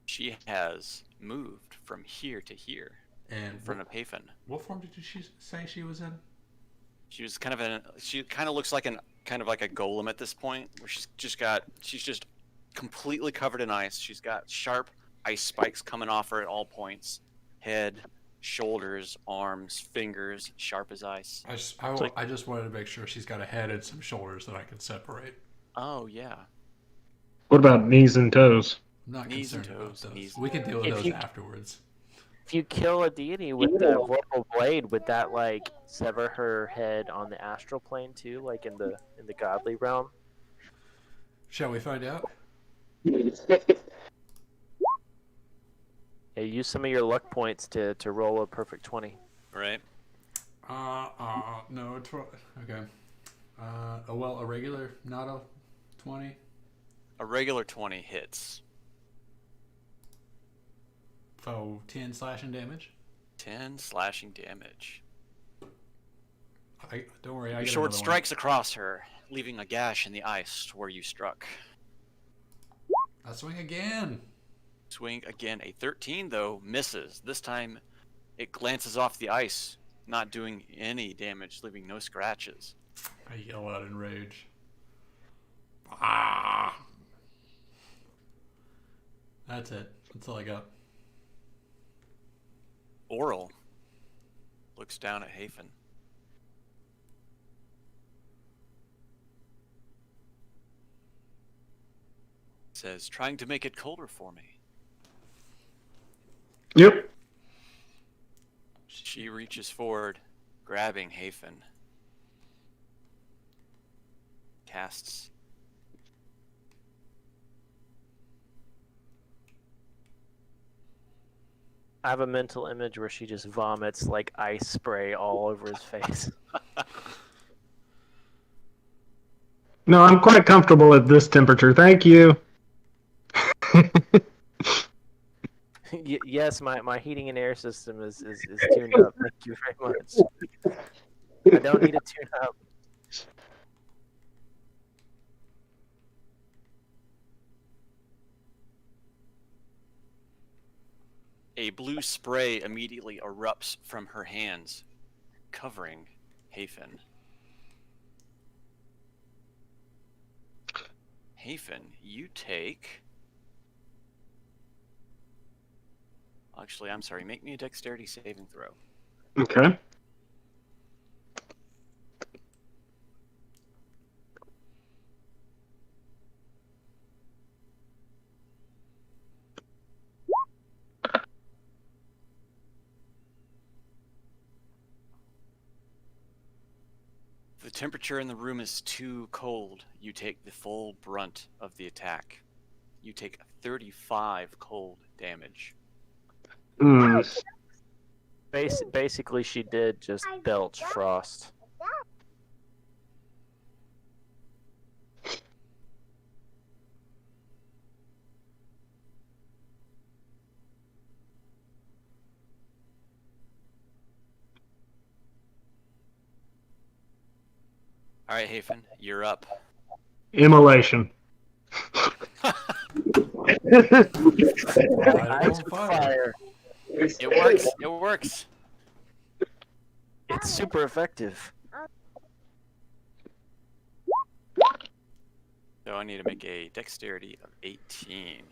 She has moved from here to here And in front of Hafen. what form did she say she was in? She was kind of she kind of looks like like a golem at this point, where she's just completely covered in ice. She's got sharp, ice spikes coming off her at all points. Head, shoulders, arms, fingers, sharp as ice. I just wanted to make sure she's got a head and some shoulders that I can separate. Oh, yeah. What about knees and toes? I'm not Knees and concerned about toes, those. knees We can deal with If those you- afterwards. If you kill a deity with the vorpal blade, would that like sever her head on the astral plane too, like in the godly realm? Shall we find out? Yeah, use some of your luck points to roll a perfect 20. Right? No, okay. Well, a regular, not a 20. A regular 20 hits. So 10 slashing damage. 10 slashing damage. Don't worry, I Your get sword another strikes across her, leaving a gash in the ice where you struck. one. I swing again. Swing again. A 13, though, misses. This time, it glances off the ice, not doing any damage, leaving no scratches. I yell out in rage. Ah! That's it. That's all I got. Oral looks down at Hafen. Says, trying to make it colder for me. Yep. She reaches forward, grabbing Hafen. Casts. I have a mental image where she just vomits like ice spray all over his face. No, I'm quite comfortable at this temperature. Thank you. Yes, my heating and air system is tuned up. Thank you very much. I don't need a tune up. A blue spray immediately erupts from her hands, covering Hafen. Hafen, you take... Actually, I'm sorry. Make me a dexterity saving throw. Okay. The temperature in the room is too cold. You take the full brunt of the attack. You take 35 cold damage. Basically, she did just belch frost. All right, Hafen, you're up. Immolation. Light it Ice on with fire. fire. It works. It works. It's super effective. So I need to make a dexterity of 18.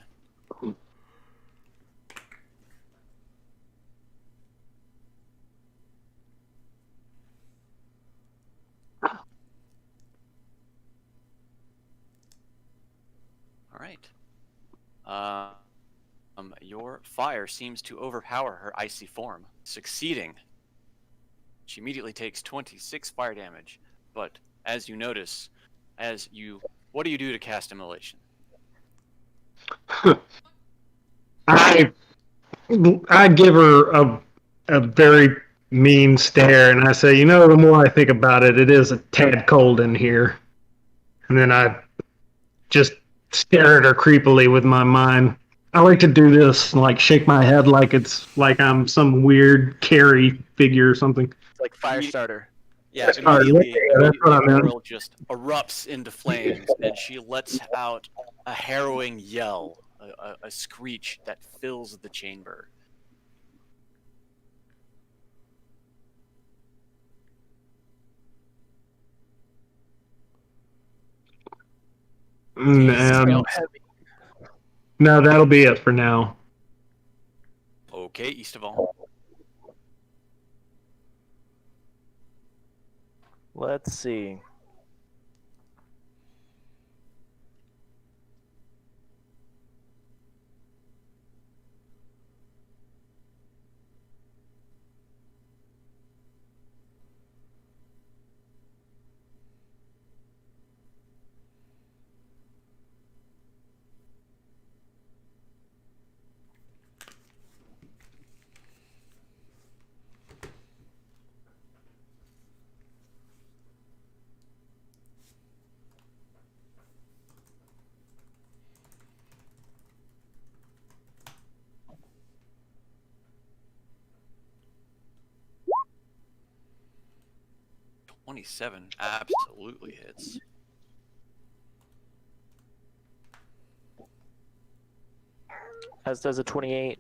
All right. Your fire seems to overpower her icy form, succeeding. She immediately takes 26 fire damage, but as you notice, what do you do to cast immolation? I give her a very mean stare, and I say, you know, the more I think about it, it is a tad cold in here. And then I just stare at her creepily with my mind. I like to do this and like shake my head like it's like I'm some weird Carrie figure or something. It's like Firestarter. Yeah, Sorry, immediately, that's what I meant. Pearl just erupts into flames, and she lets out a harrowing yell, a screech that fills the chamber. And, So heavy. no, that'll be it for now. Okay, east of all. Let's see. $27 absolutely hits. As does a 28.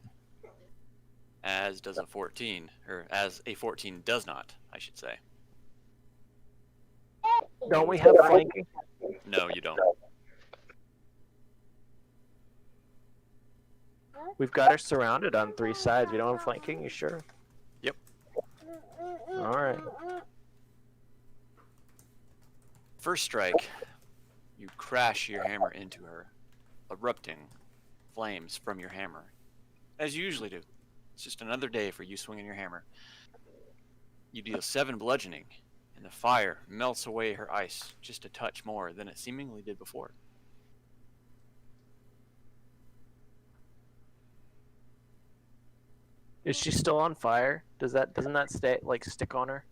As does a 14, or as a 14 does not, I should say. Don't we have flanking? No, you don't. We've got her surrounded on 3 sides. We don't have flanking, you sure? Yep. Alright. First strike, you crash your hammer into her, erupting flames from your hammer, as you usually do. It's just another day for you swinging your hammer. You deal 7 bludgeoning, and the fire melts away her ice just a touch more than it seemingly did before. Is she still on fire? Doesn't that stay stick on her?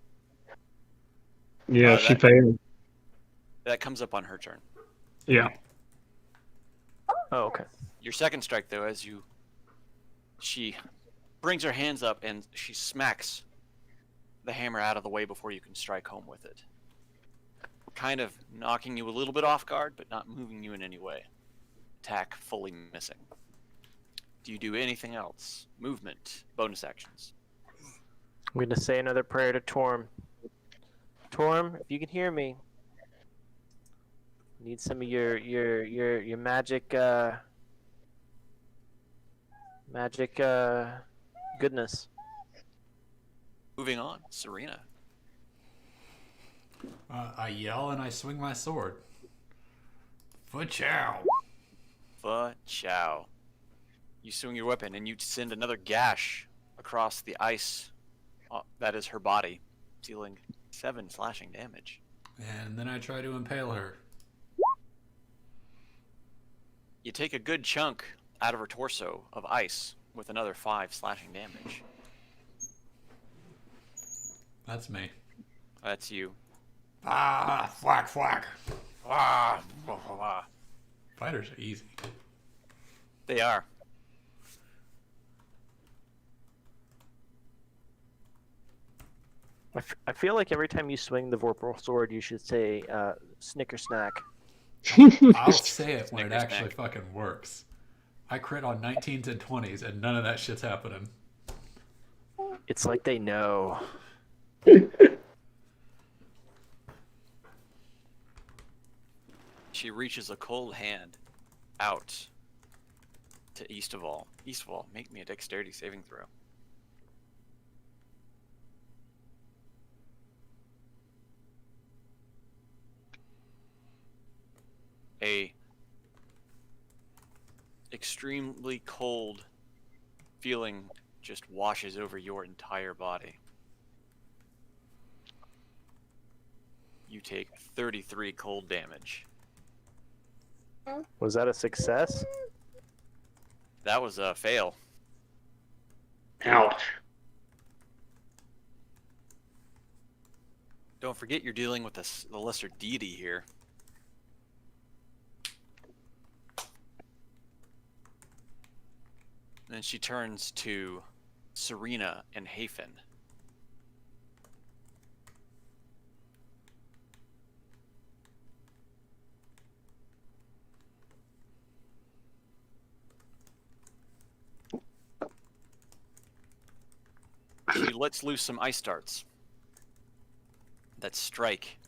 Yeah, she that- failed. That comes up on her turn. Yeah. Oh, okay. Your second strike, though, she brings her hands up and she smacks the hammer out of the way before you can strike home with it. Kind of knocking you a little bit off guard, but not moving you in any way. Attack fully missing. Do you do anything else? Movement, bonus actions. I'm gonna say another prayer to Torm. Torm, if you can hear me, need some of your magic goodness. Moving on, Serena. I yell and I swing my sword. Fa-chow. Fa-chow. You swing your weapon and you send another gash across the ice that is her body, dealing 7 slashing damage. And then I try to impale her. You take a good chunk out of her torso of ice with another 5 slashing damage. That's me. That's you. Ah, flack, flack. Ah, blah, blah, blah. Fighters are easy. They are. I feel like every time you swing the Vorpal sword, you should say snicker snack. I'll say it when it Snicker actually snack. fucking works. I crit on 19s and 20s, and none of that shit's happening. It's like they know. She reaches a cold hand out to Eastaval. Eastaval, make me a dexterity saving throw. A extremely cold feeling just washes over your entire body. You take 33 cold damage. Was that a success? That was a fail. Ouch. Don't forget you're dealing with the lesser deity here. Then she turns to Serena and Hafen. She lets loose some ice darts that strike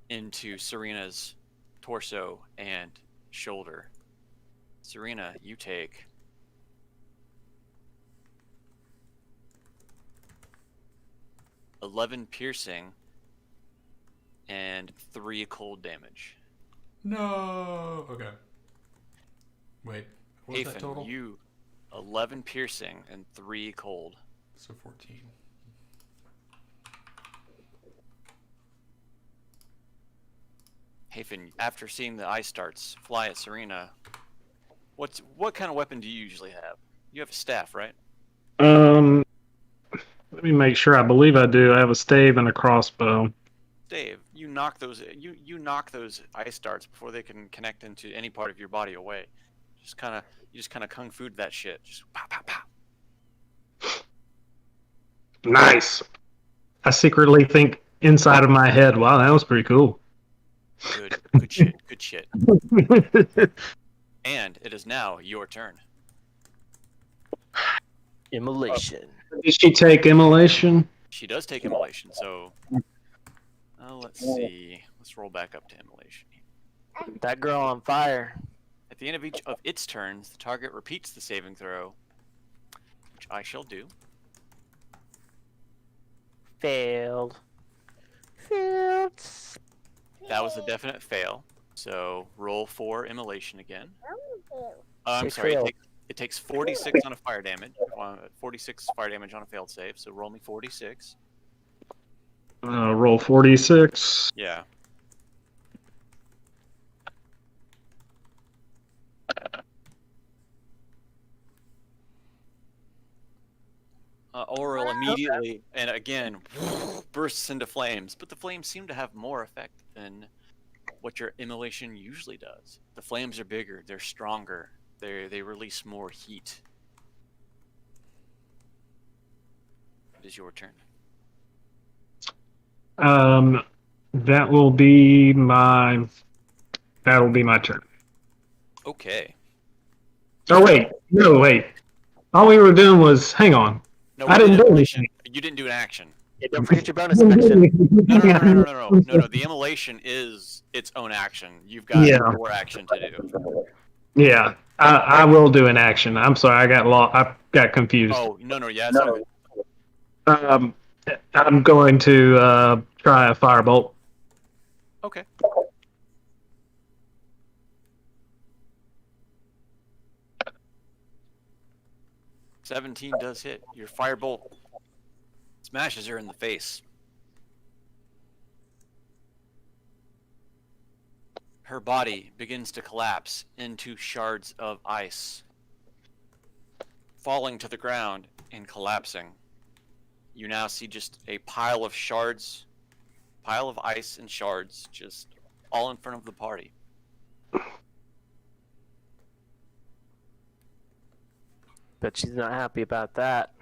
into Serena's torso and shoulder. Serena, you take 11 piercing, and 3 cold damage. No. Okay. Wait. What was that Hafen, total? you 11 piercing and 3 cold. So 14. Hafen, after seeing the ice darts fly at Serena, what kind of weapon do you usually have? You have a staff, right? Let me make sure. I believe I do. I have a stave and a crossbow. Dave, you knock those ice darts before they can connect into any part of your body away. You just kind of kung fu'd that shit. Just pow pow pow. Nice. I secretly think inside of my head, wow, that was pretty cool. Good shit. Good shit. And it is now your turn. Immolation. Did she take immolation? She does take immolation, so let's see. Let's roll back up to immolation. That girl on fire. At the end of each of its turns, the target repeats the saving throw, which I shall do. Failed. Failed. That was a definite fail. So roll for immolation again. I'm Six sorry. failed. It takes 46 on a fire damage. 46 fire damage on a failed save. So roll me 46. Roll 46. Yeah. Oral immediately and again bursts into flames, but the flames seem to have more effect than what your immolation usually does. The flames are bigger, they're stronger, they release more heat. It is your turn. That'll be my turn. Okay. Oh wait, no wait. All we were doing was hang on. No, I we did didn't do immolation. anything. You didn't do an action. Yeah, don't forget your bonus action. No. The immolation is its own action. You've got Yeah. more action to do. Yeah, I will do an action. I'm sorry, I got lost. I got confused. Oh, no, yeah, it's all good. I'm going to try a firebolt. Okay. "17 does hit. Your firebolt smashes her in the face. Her body begins to collapse into shards of ice, falling to the ground and collapsing. You now see just a pile of ice and shards, just all in front of the party. But she's not happy about that.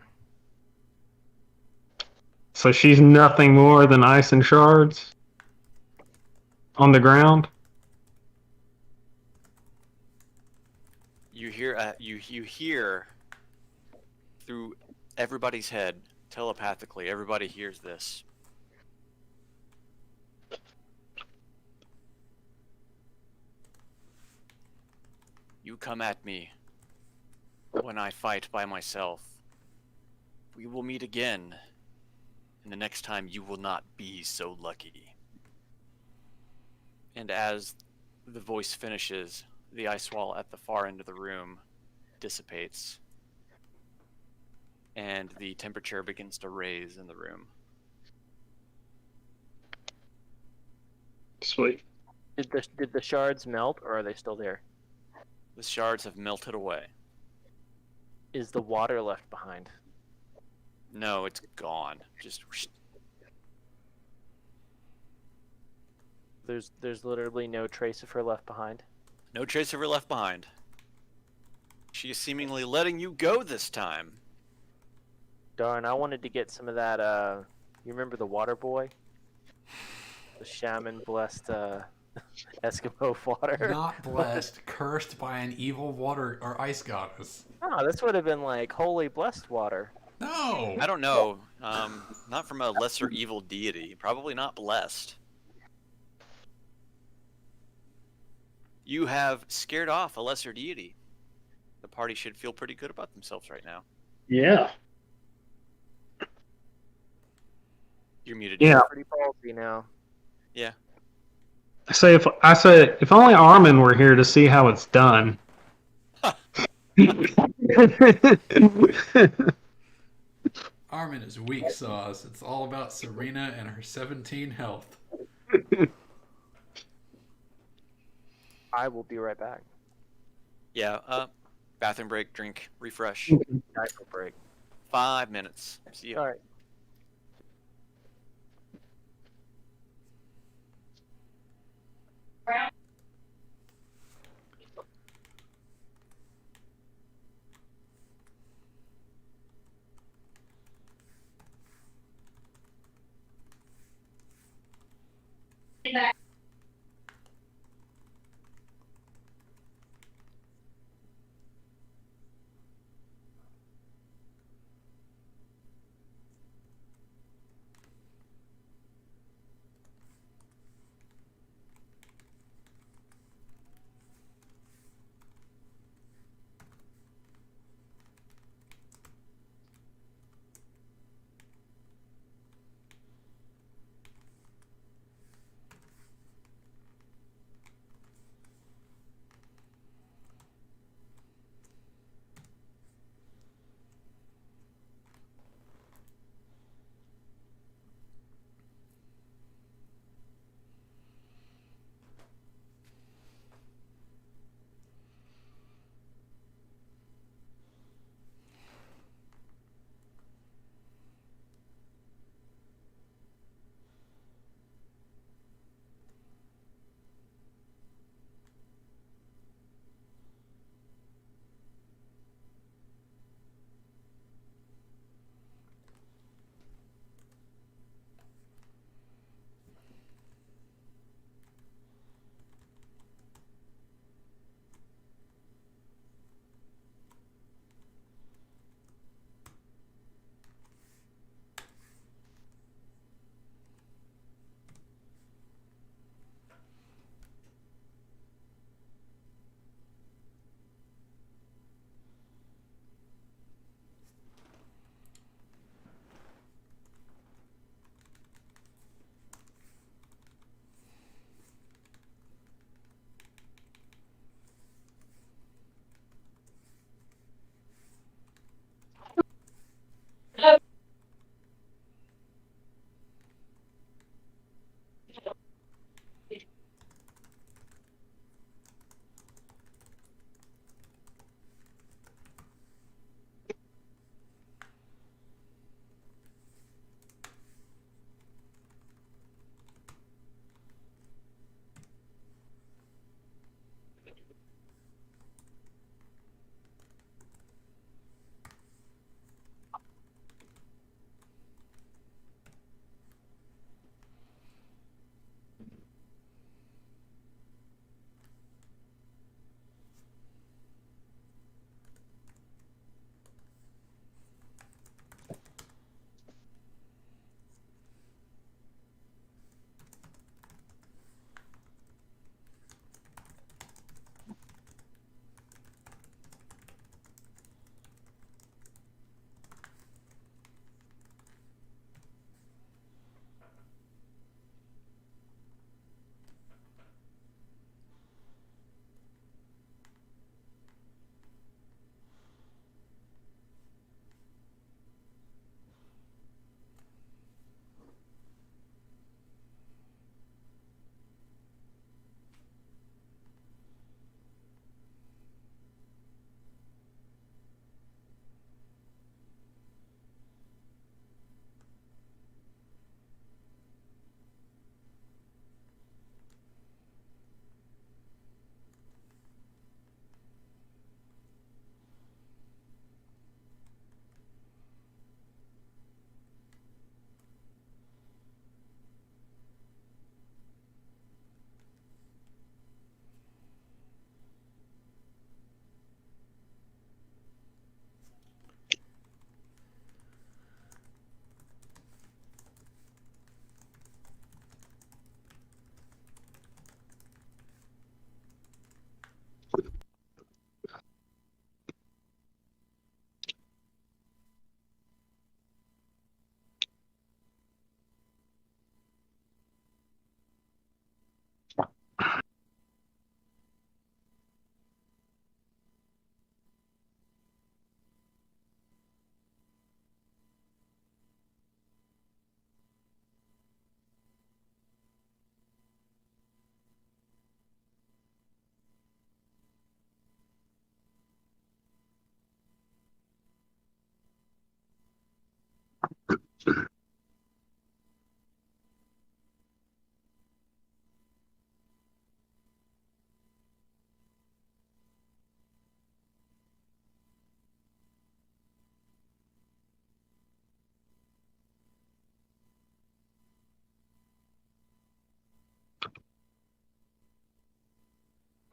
So she's nothing more than ice and shards on the ground. You hear through everybody's head, telepathically, everybody hears this. "You come at me when I fight by myself. We will meet again, and the next time you will not be so lucky." And as the voice finishes, the ice wall at the far end of the room dissipates, and the temperature begins to raise in the room. Sweet. Did the shards melt, or are they still there? The shards have melted away. Is the water left behind? No, it's gone. Just There's literally no trace of her left behind. no trace of her left behind. She is seemingly letting you go this time. Darn, I wanted to get some of that, you remember the water boy? The shaman blessed, Eskimo water? Not blessed, cursed by an evil water or ice goddess. Oh, this would have been like holy blessed water. No! I don't know. Not from a lesser evil deity. Probably not blessed. You have scared off a lesser deity. The party should feel pretty good about themselves right now. Yeah. You're muted. Yeah. Pretty ballsy now. Yeah. I say if only Armin were here to see how it's done. Armin is weak sauce. It's all about Serena and her 17 health. I will be right back. Yeah. Bathroom break, drink, refresh. Diaper break. 5 minutes. See you. All right.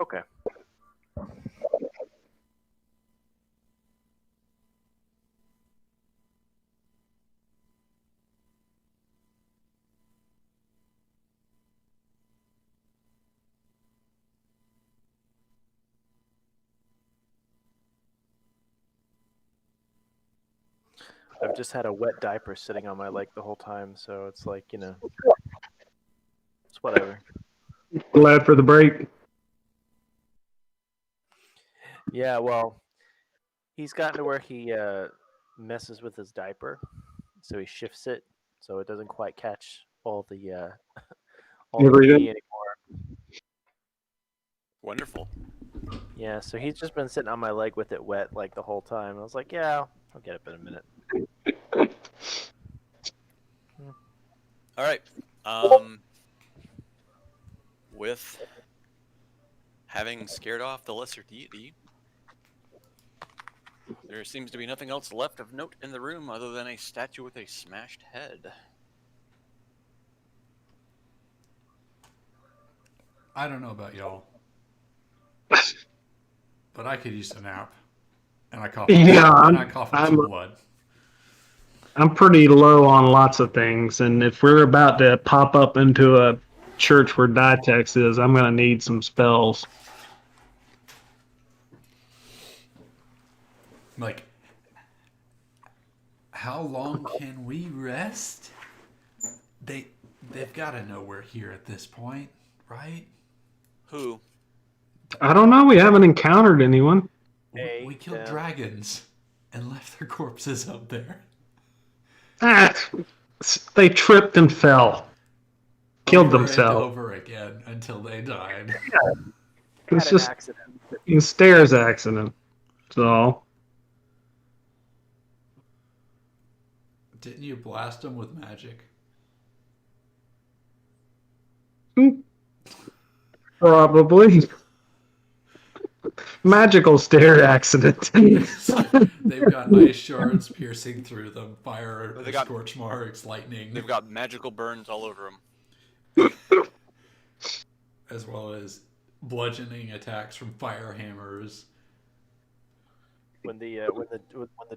Okay. I've just had a wet diaper sitting on my leg the whole time, so it's like, it's whatever. Glad for the break. Yeah, well, he's gotten to where he messes with his diaper, so he shifts it so it doesn't quite catch all the Everything. pee anymore. Wonderful. Yeah, so he's just been sitting on my leg with it wet like the whole time. I was like, yeah, I'll get up in a minute. All right. With having scared off the lesser deity, there seems to be nothing else left of note in the room other than a statue with a smashed head. I don't know about y'all, but I could use a nap, and I cough. Yeah, and I cough up some blood. I'm pretty low on lots of things, and if we're about to pop up into a church where Ditex is, I'm gonna need some spells. Like, how long can we rest? They've got to know we're here at this point, right? Who? I don't know. We haven't encountered anyone. We killed dragons and left their corpses up there. They tripped and fell. Killed themselves. Over again until they died. It's just a stairs accident. So. Didn't you blast them with magic? Probably. Magical stair accident. They've got ice shards piercing through them, fire, scorch marks, lightning. They've got magical burns all over them. As well as bludgeoning attacks from fire hammers. When the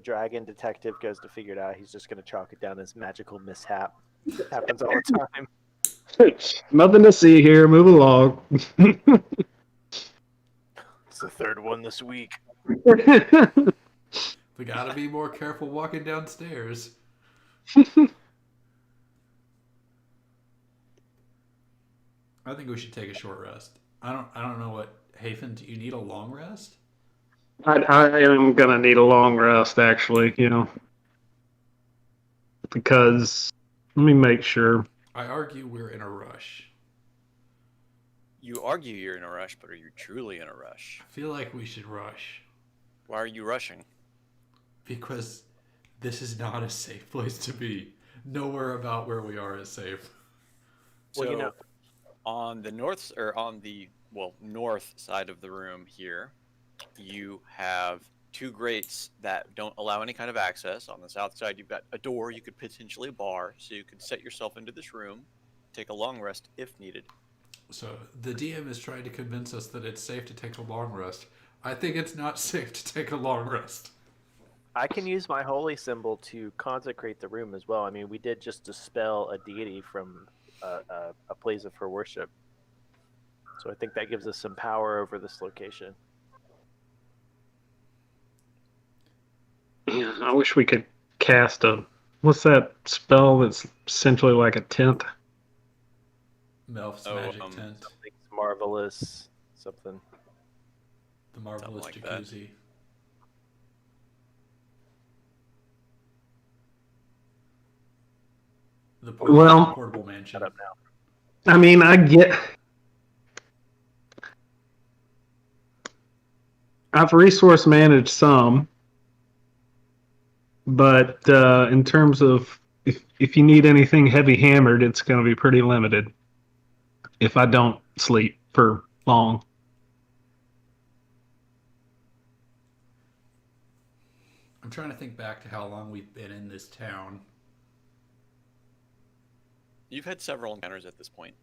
dragon detective goes to figure it out, he's just going to chalk it down as magical mishap. It happens all the time. Nothing to see here. Move along. It's the third one this week. We gotta be more careful walking downstairs. I think we should take a short rest. I don't know what Hafen, do you need a long rest? I am gonna need a long rest, actually. Because let me make sure. I argue we're in a rush. You argue you're in a rush, but are you truly in a rush? I feel like we should rush. Why are you rushing? Because this is not a safe place to be. Nowhere about where we are is safe. So, on the north side of the room here, you have two grates that don't allow any kind of access. On the south side, you've got a door you could potentially bar, so you could set yourself into this room, take a long rest if needed. So the DM is trying to convince us that it's safe to take a long rest. I think it's not safe to take a long rest. I can use my holy symbol to consecrate the room as well. I mean, we did just dispel a deity from a place of her worship. So I think that gives us some power over this location. Yeah, I wish we could cast what's that spell that's essentially like a tent? Melf's magic tent. Something's marvelous. Something. The marvelous like jacuzzi. The portable mansion. Shut up now. I mean, I get. I've resource managed some, but in terms of if you need anything heavy hammered, it's going to be pretty limited. If I don't sleep for long. I'm trying to think back to how long we've been in this town. You've had several encounters at this point.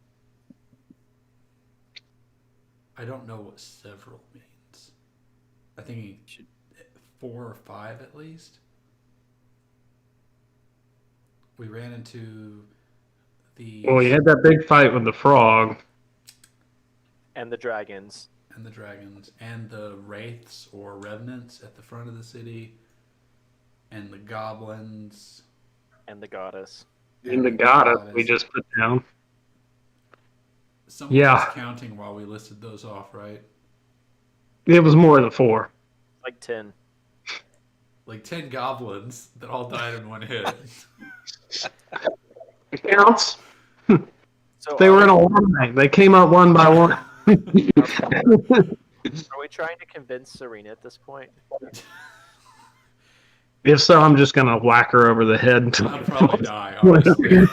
I don't know what several means. I think 4 or 5 at least. We ran into the Well, you had that big fight with the frog. And the dragons. and the dragons and the wraiths or revenants at the front of the city, and the goblins And the goddess. And the goddess we just put down. Someone Yeah. was counting while we listed those off, right? It was more than 4. Like 10. Like 10 goblins that all died in one hit. It counts. So They were in a line. They came up one by one. Are we trying to convince Serena at this point? If so, I'm just gonna whack her over the head. I'll probably die, honestly.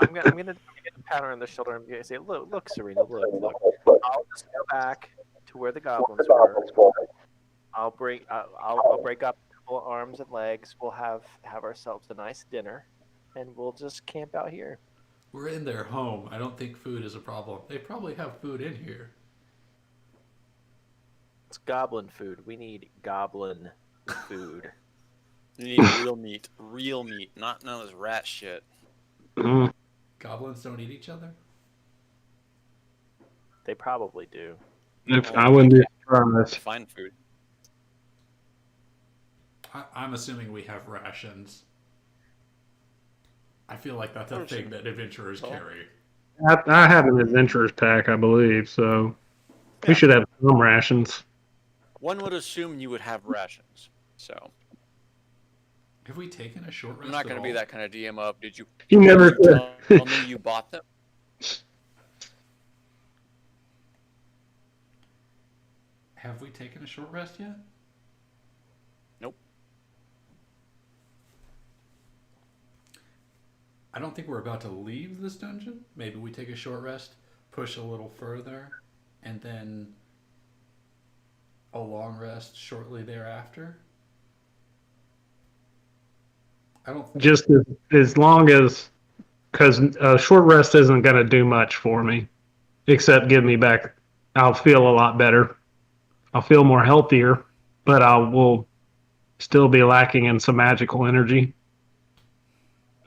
I'm gonna pat her on the shoulder and say, look, Serena, look. I'll just go back to where the goblins were. I'll break up a couple of arms and legs. We'll have ourselves a nice dinner, and we'll just camp out here. We're in their home. I don't think food is a problem. They probably have food in here. It's goblin food. We need goblin food. You need real meat, not none of this rat shit. Mm. Goblins don't eat each other? They probably do. If I wouldn't be surprised. Find food. I'm assuming we have rations. I feel like that's a thing that adventurers carry. I have an adventurer's pack, I believe, so we should have some rations. One would assume you would have rations. So Have we taken a short rest? I'm not going at to be all? that kind of DM up. Did you? You never Tell me you bought them. Have we taken a short rest yet? Nope. I don't think we're about to leave this dungeon. Maybe we take a short rest, push a little further, and then a long rest shortly thereafter. I don't think Just as long as, because a short rest isn't going to do much for me, except give me back. I'll feel a lot better. I'll feel more healthier, but I will still be lacking in some magical energy.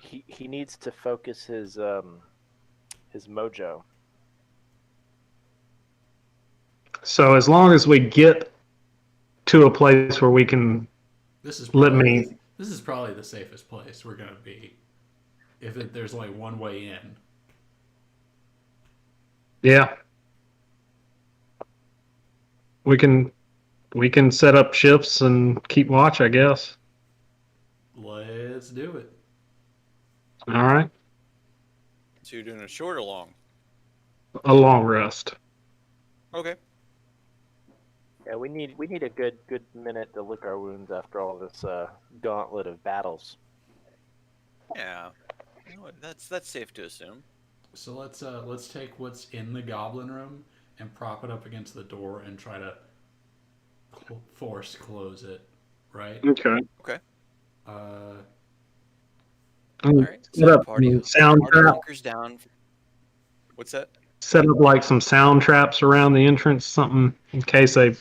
He needs to focus his mojo. So as long as we get to a place where we can this is let probably, me. This is probably the safest place we're gonna be. If there's only one way in. Yeah. We can set up shifts and keep watch, I guess. Let's do it. All right. So you're doing a short or long? A long rest. Okay. Yeah, we need a good minute to lick our wounds after all this gauntlet of battles. Yeah. You know what? That's safe to assume. So let's take what's in the goblin room and prop it up against the door and try to force close it, right? Okay. Uh, All right. Set up sound Party trap. hunkers down. What's that? Set up like some sound traps around the entrance, something in case they,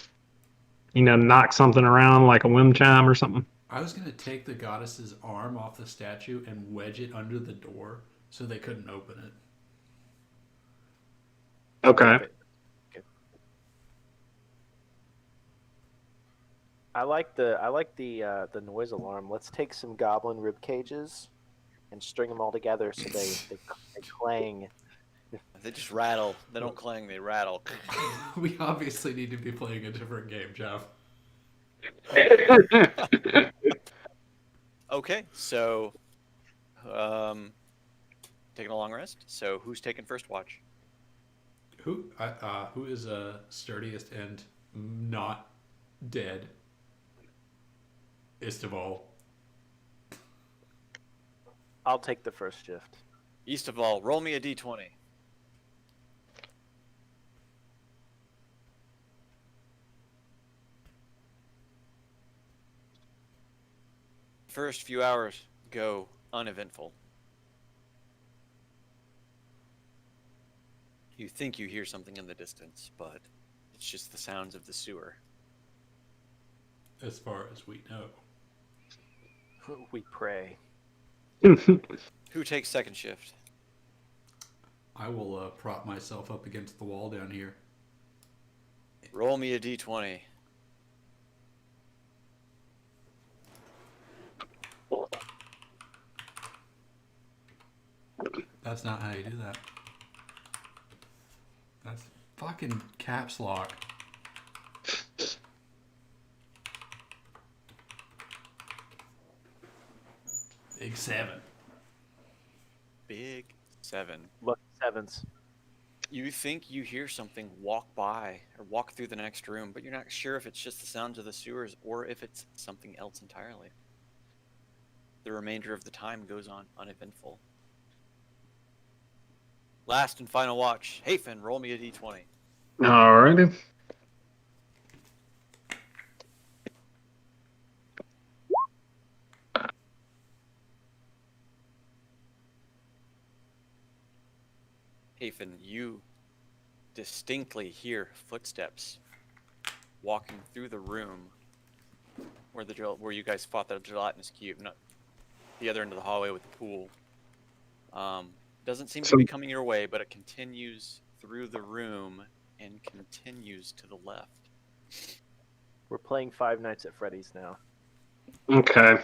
knock something around like a wind chime or something. I was gonna take the goddess's arm off the statue and wedge it under the door so they couldn't open it. Okay. I like the noise alarm. Let's take some goblin rib cages and string them all together so they clang. They just rattle. They don't clang. They rattle. We obviously need to be playing a different game, Jeff. Okay. So, taking a long rest. So who's taking first watch? Who is sturdiest and not dead? Istival. I'll take the first shift. East of all, roll me a d20. First few hours go uneventful. You think you hear something in the distance, but it's just the sounds of the sewer. As far as we know. We pray. Who takes second shift? I will prop myself up against the wall down here. Roll me a d20. That's not how you do that. That's fucking caps lock. Big 7. Big 7. Lucky sevens. You think you hear something walk by or walk through the next room, but you're not sure if it's just the sounds of the sewers or if it's something else entirely. The remainder of the time goes on uneventful. Last and final watch. Hafen, roll me a d20. Alrighty. Hafen, you distinctly hear footsteps walking through the room where you guys fought the gelatinous cube, not the other end of the hallway with the pool. Doesn't seem to be coming your way, but it continues through the room and continues to the left. We're playing Five Nights at Freddy's now. Okay.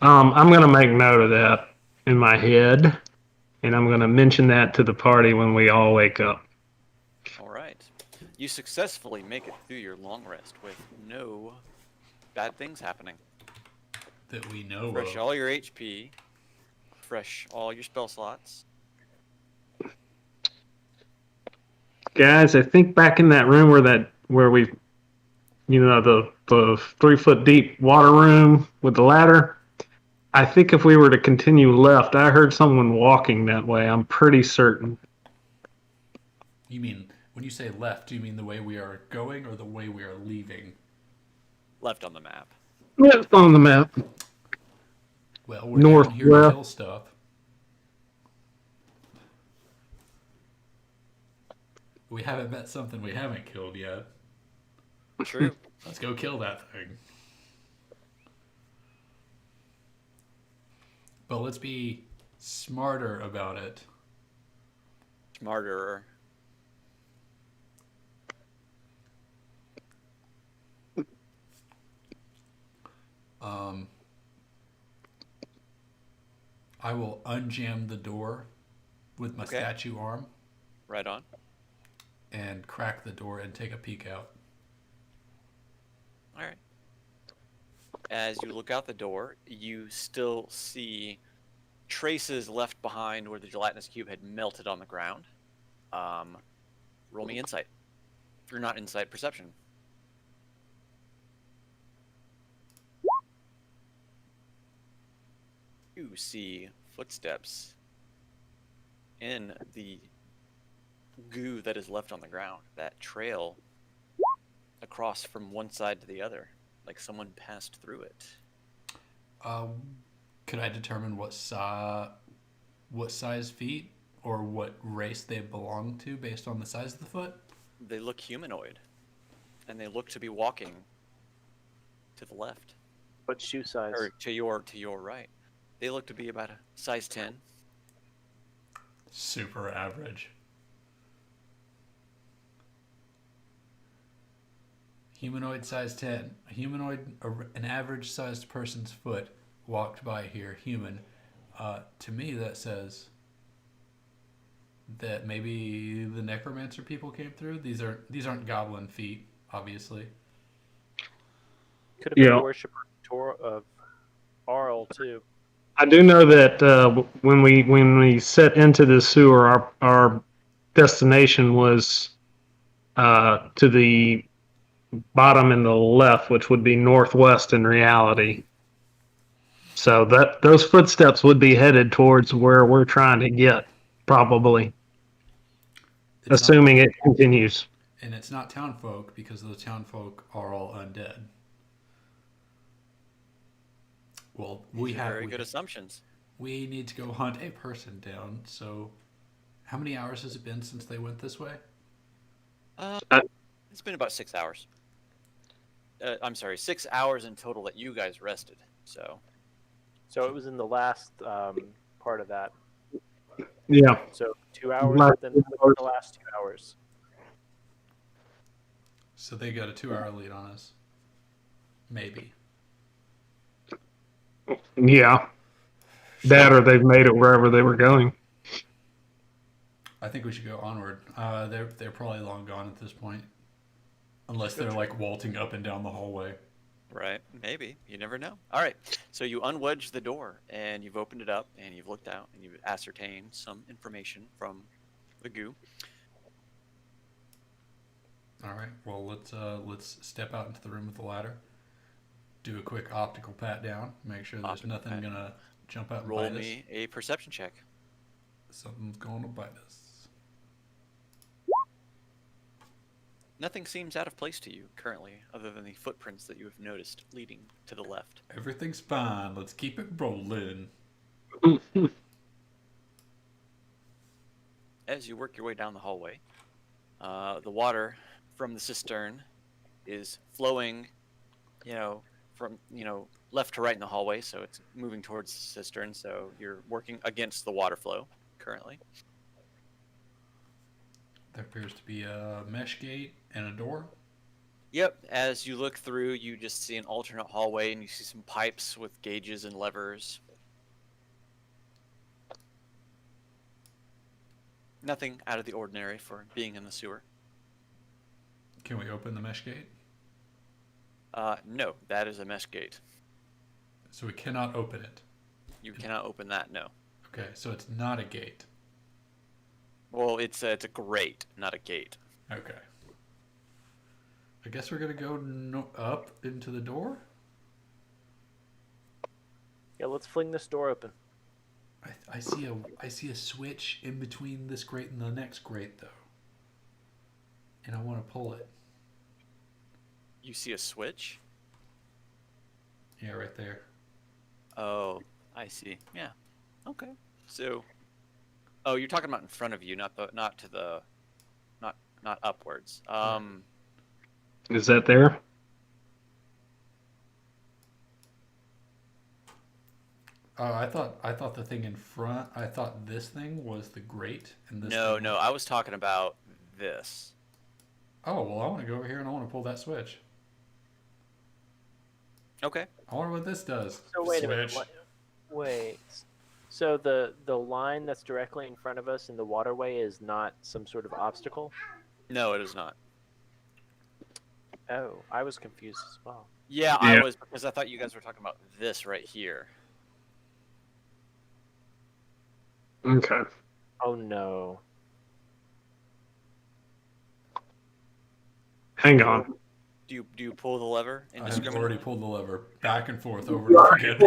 I'm gonna make note of that in my head, and I'm gonna mention that to the party when we all wake up. All right. You successfully make it through your long rest with no bad things happening. That we know Fresh of. all your HP. Fresh all your spell slots. Guys, I think back in that room where we, the 3-foot deep water room with the ladder. I think if we were to continue left, I heard someone walking that way. I'm pretty certain. You mean, when you say left, do you mean the way we are going or the way we are leaving? Left on the map. Yeah, it's on the map. Well, we're down here to Northwest. kill stuff. We haven't met something we haven't killed yet. True. Let's go kill that thing. But let's be smarter about it. Smarter. I will unjam the door with my Okay. statue arm Right on. and crack the door and take a peek out. All right. As you look out the door, you still see traces left behind where the gelatinous cube had melted on the ground. Roll me insight. If you're not insight, perception. You see footsteps in the goo that is left on the ground. That trail across from one side to the other, like someone passed through it. Could I determine what size feet or what race they belong to based on the size of the foot? They look humanoid, and they look to be walking to the left, What shoe size? or to your right. They look to be about a size 10. Super average. Humanoid size 10. An average sized person's foot walked by here, human. To me, that says that maybe the necromancer people came through. These aren't goblin feet, obviously. Could have been Yeah. a worshiper of Arl too. I do know that when we set into the sewer, our destination was to the bottom and the left, which would be northwest in reality. So that those footsteps would be headed towards where we're trying to get, probably, It's assuming it continues. and it's not town folk because those town folk are all undead. Well, These are very good assumptions. we need to go hunt a person down. So, how many hours has it been since they went this way? It's been about 6 hours. I'm sorry, 6 hours in total that you guys rested. So So it was in the last part of that. Yeah. So 2 hours Last within 2 hours. the last 2 hours. So they got a 2-hour lead on us. Maybe. Yeah. That or they've made it wherever they were going. I think we should go onward. They're probably long gone at this point, unless they're like waltzing up and down the hallway. right, maybe you never know. All right, so you unwedge the door and you've opened it up and you've looked out and you've ascertained some information from the goo. All right. Well, let's step out into the room with the ladder. Do a quick optical pat down. Make sure there's Optical nothing pat. gonna jump out and Roll bite me a perception check. us. Something's going to bite us. Nothing seems out of place to you currently, other than the footprints that you have noticed leading to the left. Everything's fine. Let's keep it rolling. As you work your way down the hallway, the water from the cistern is flowing, from left to right in the hallway, so it's moving towards the cistern. So you're working against the water flow currently. There appears to be a mesh gate and a door. Yep. As you look through, you just see an alternate hallway, and you see some pipes with gauges and levers. Nothing out of the ordinary for being in the sewer. Can we open the mesh gate? No, that is a mesh gate. So we cannot open it. You cannot open that. No. Okay, so it's not a gate. Well, it's a grate, not a gate. Okay. I guess we're gonna go up into the door. Yeah, let's fling this door open. I see a switch in between this grate and the next grate though, and I want to pull it. You see a switch? Yeah, right there. Oh, I see. Yeah. Okay. So, oh, you're talking about in front of you, not upwards. Is that there? I thought the thing in front. I thought this thing was the grate, and this. No, thing no, I was talking about this. Oh well, I want to go over here and I want to pull that switch. Okay. I wonder what this does. So wait a minute. Switch. Wait. So the line that's directly in front of us in the waterway is not some sort of obstacle? No, it is not. Oh, I was confused as well. Yeah, Yeah. I was, because I thought you guys were talking about this right here. Okay. Oh no. Hang on. Do you pull the lever I've indiscriminately? already pulled the lever back and forth over and over again.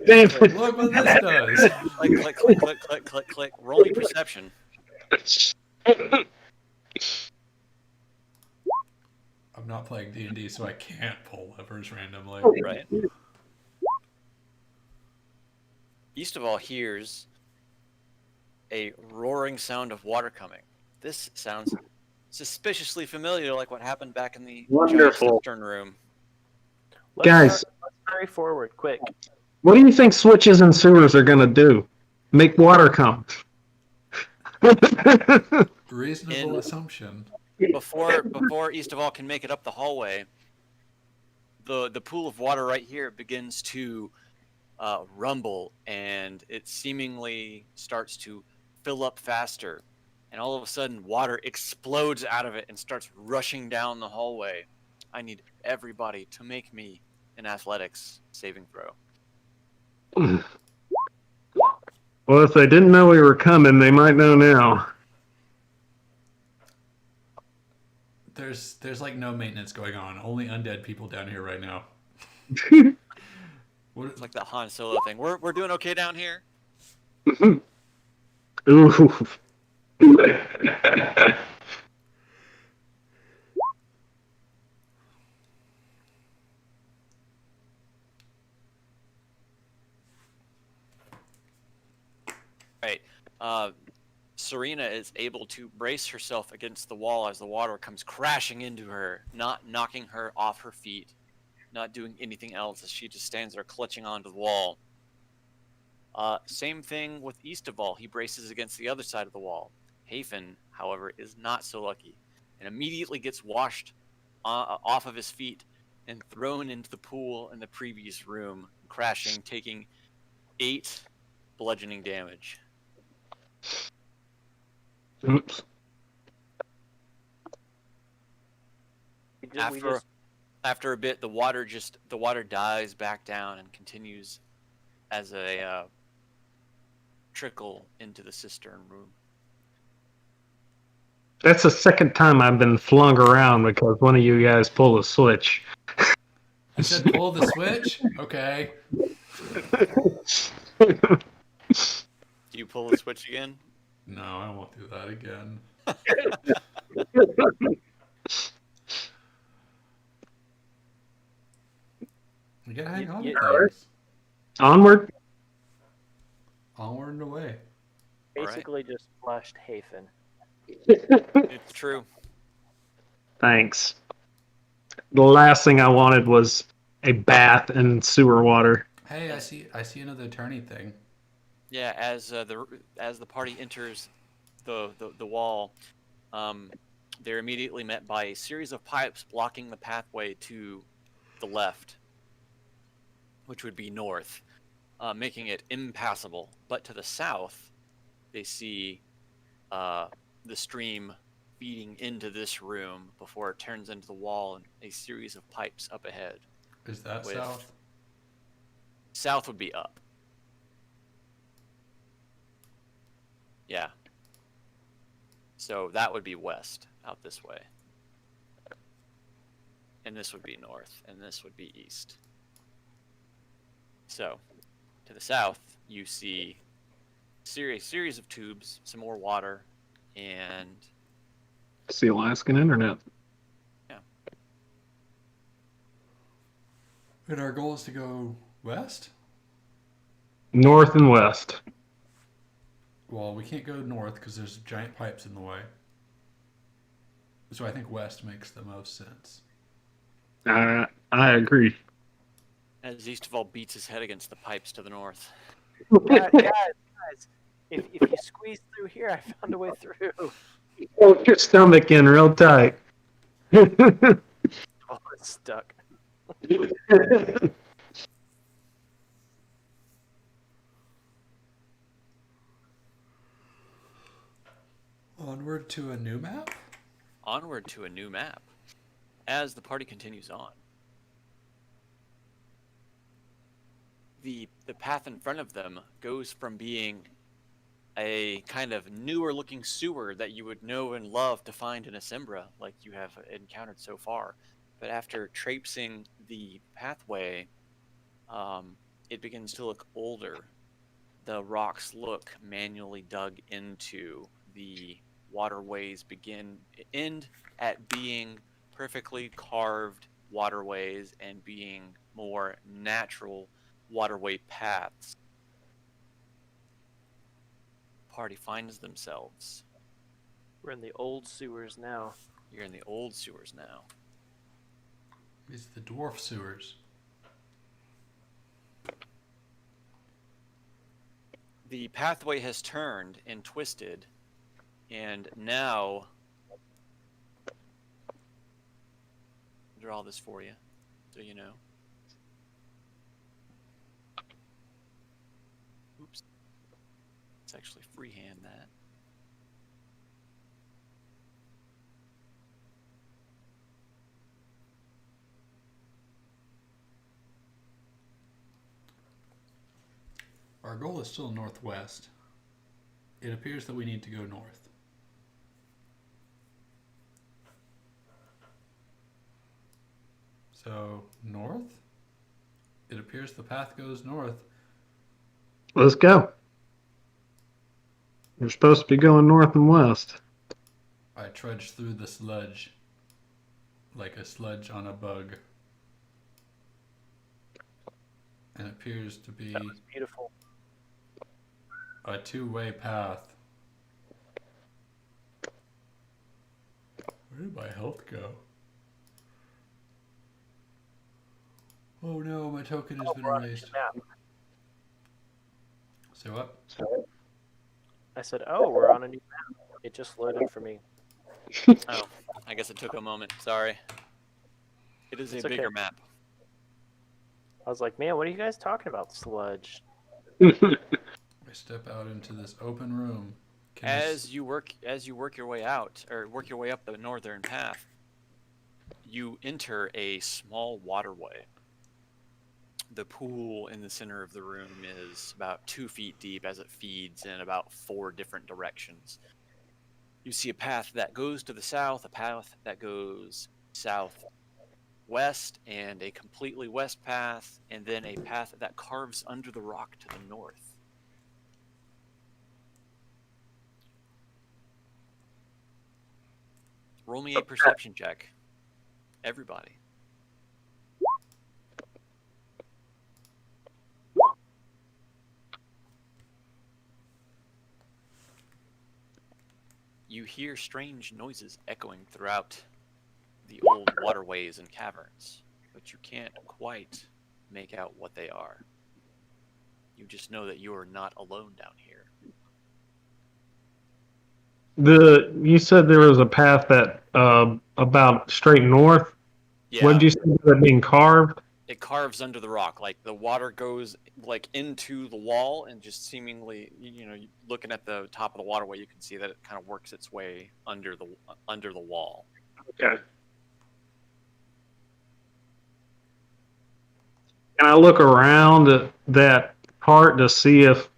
Damn it. Look what this does. Click, click, click, click, click, click, click. Roll me perception. I'm not playing D&D, so I can't pull levers randomly. Right. East of all hears a roaring sound of water coming. This sounds suspiciously familiar, like what happened back in the Wonderful. cistern room. Guys. Let's hurry forward, quick. What do you think switches and sewers are going to do? Make water come. Reasonable In- assumption. Before East of all can make it up the hallway, the pool of water right here begins to rumble, and it seemingly starts to fill up faster. And all of a sudden, water explodes out of it and starts rushing down the hallway. I need everybody to make me an athletics saving throw. Well, if they didn't know we were coming, they might know now. There's like no maintenance going on. Only undead people down here right now. What? It's like that Han Solo thing. We're doing okay down here. Ooh. Right. Serena is able to brace herself against the wall as the water comes crashing into her, not knocking her off her feet, not doing anything else as she just stands there clutching onto the wall. Same thing with Eastaval. He braces against the other side of the wall. Hafen, however, is not so lucky and immediately gets washed off of his feet and thrown into the pool in the previous room, crashing, taking 8 bludgeoning damage. Oops. After a bit, the water dies back down and continues as a trickle into the cistern room. That's the second time I've been flung around because one of you guys pulled a switch. You said pull the switch? Okay. Do you pull the switch again? No, I won't do that again. You gotta hang on to things. Onward. Onward and away. Basically, just flushed Hafen. It's true. Thanks. The last thing I wanted was a bath in sewer water. Hey, I see another attorney thing. Yeah, as the party enters the wall, they're immediately met by a series of pipes blocking the pathway to the left, which would be north, making it impassable. But to the south, they see the stream feeding into this room before it turns into the wall and a series of pipes up ahead. Is that south? South would be up. Yeah. So that would be west, out this way. And this would be north, and this would be east. So, to the south, you see series of tubes, some more water, and... It's the Alaskan internet. Yeah. And our goal is to go west? North and west. Well, we can't go north because there's giant pipes in the way. So I think west makes the most sense. I agree. As Eastaval beats his head against the pipes to the north. Guys, if you squeeze through here, I found a way through. Hold your stomach in real tight. Oh, it's stuck. Onward to a new map? Onward to a new map. As the party continues on, the path in front of them goes from being a kind of newer looking sewer that you would know and love to find in Asimbra, like you have encountered so far. But after traipsing the pathway, it begins to look older. The rocks look manually dug into. The waterways end at being perfectly carved waterways and being more natural waterway paths. Party finds themselves. We're in the old sewers now. You're in the old sewers now. These are the dwarf sewers. The pathway has turned and twisted, and now I'll draw this for you, so you know. Oops. Let's actually freehand that. Our goal is still northwest. It appears that we need to go north. So, north It appears the path goes north. Let's go. We're supposed to be going north and west. I trudge through the sludge like a sludge on a bug. And it appears to be That was beautiful. a two-way path. Where did my health go? Oh no, my token has been We're on a new erased. map. Say what? I said, "Oh, we're on a new map." It just loaded for me. Oh, I guess it took a moment. Sorry. It is It's a okay. bigger map. I was like, "Man, what are you guys talking about? Sludge." I step out into this open room. Can I As you work your way out, or work your way up the northern path, you enter a small waterway. The pool in the center of the room is about 2 feet deep as it feeds in about 4 different directions. You see a path that goes to the south, a path that goes southwest, and a completely west path, and then a path that carves under the rock to the north. Roll me a perception check. Everybody. You hear strange noises echoing throughout the old waterways and caverns, but you can't quite make out what they are. You just know that you are not alone down here. You said there was a path that about straight north. Yeah, What did you say that being carved? it carves under the rock. Like the water goes like into the wall, and just seemingly, looking at the top of the waterway, you can see that it kind of works its way under the wall. Okay. Can I look around at that part to see if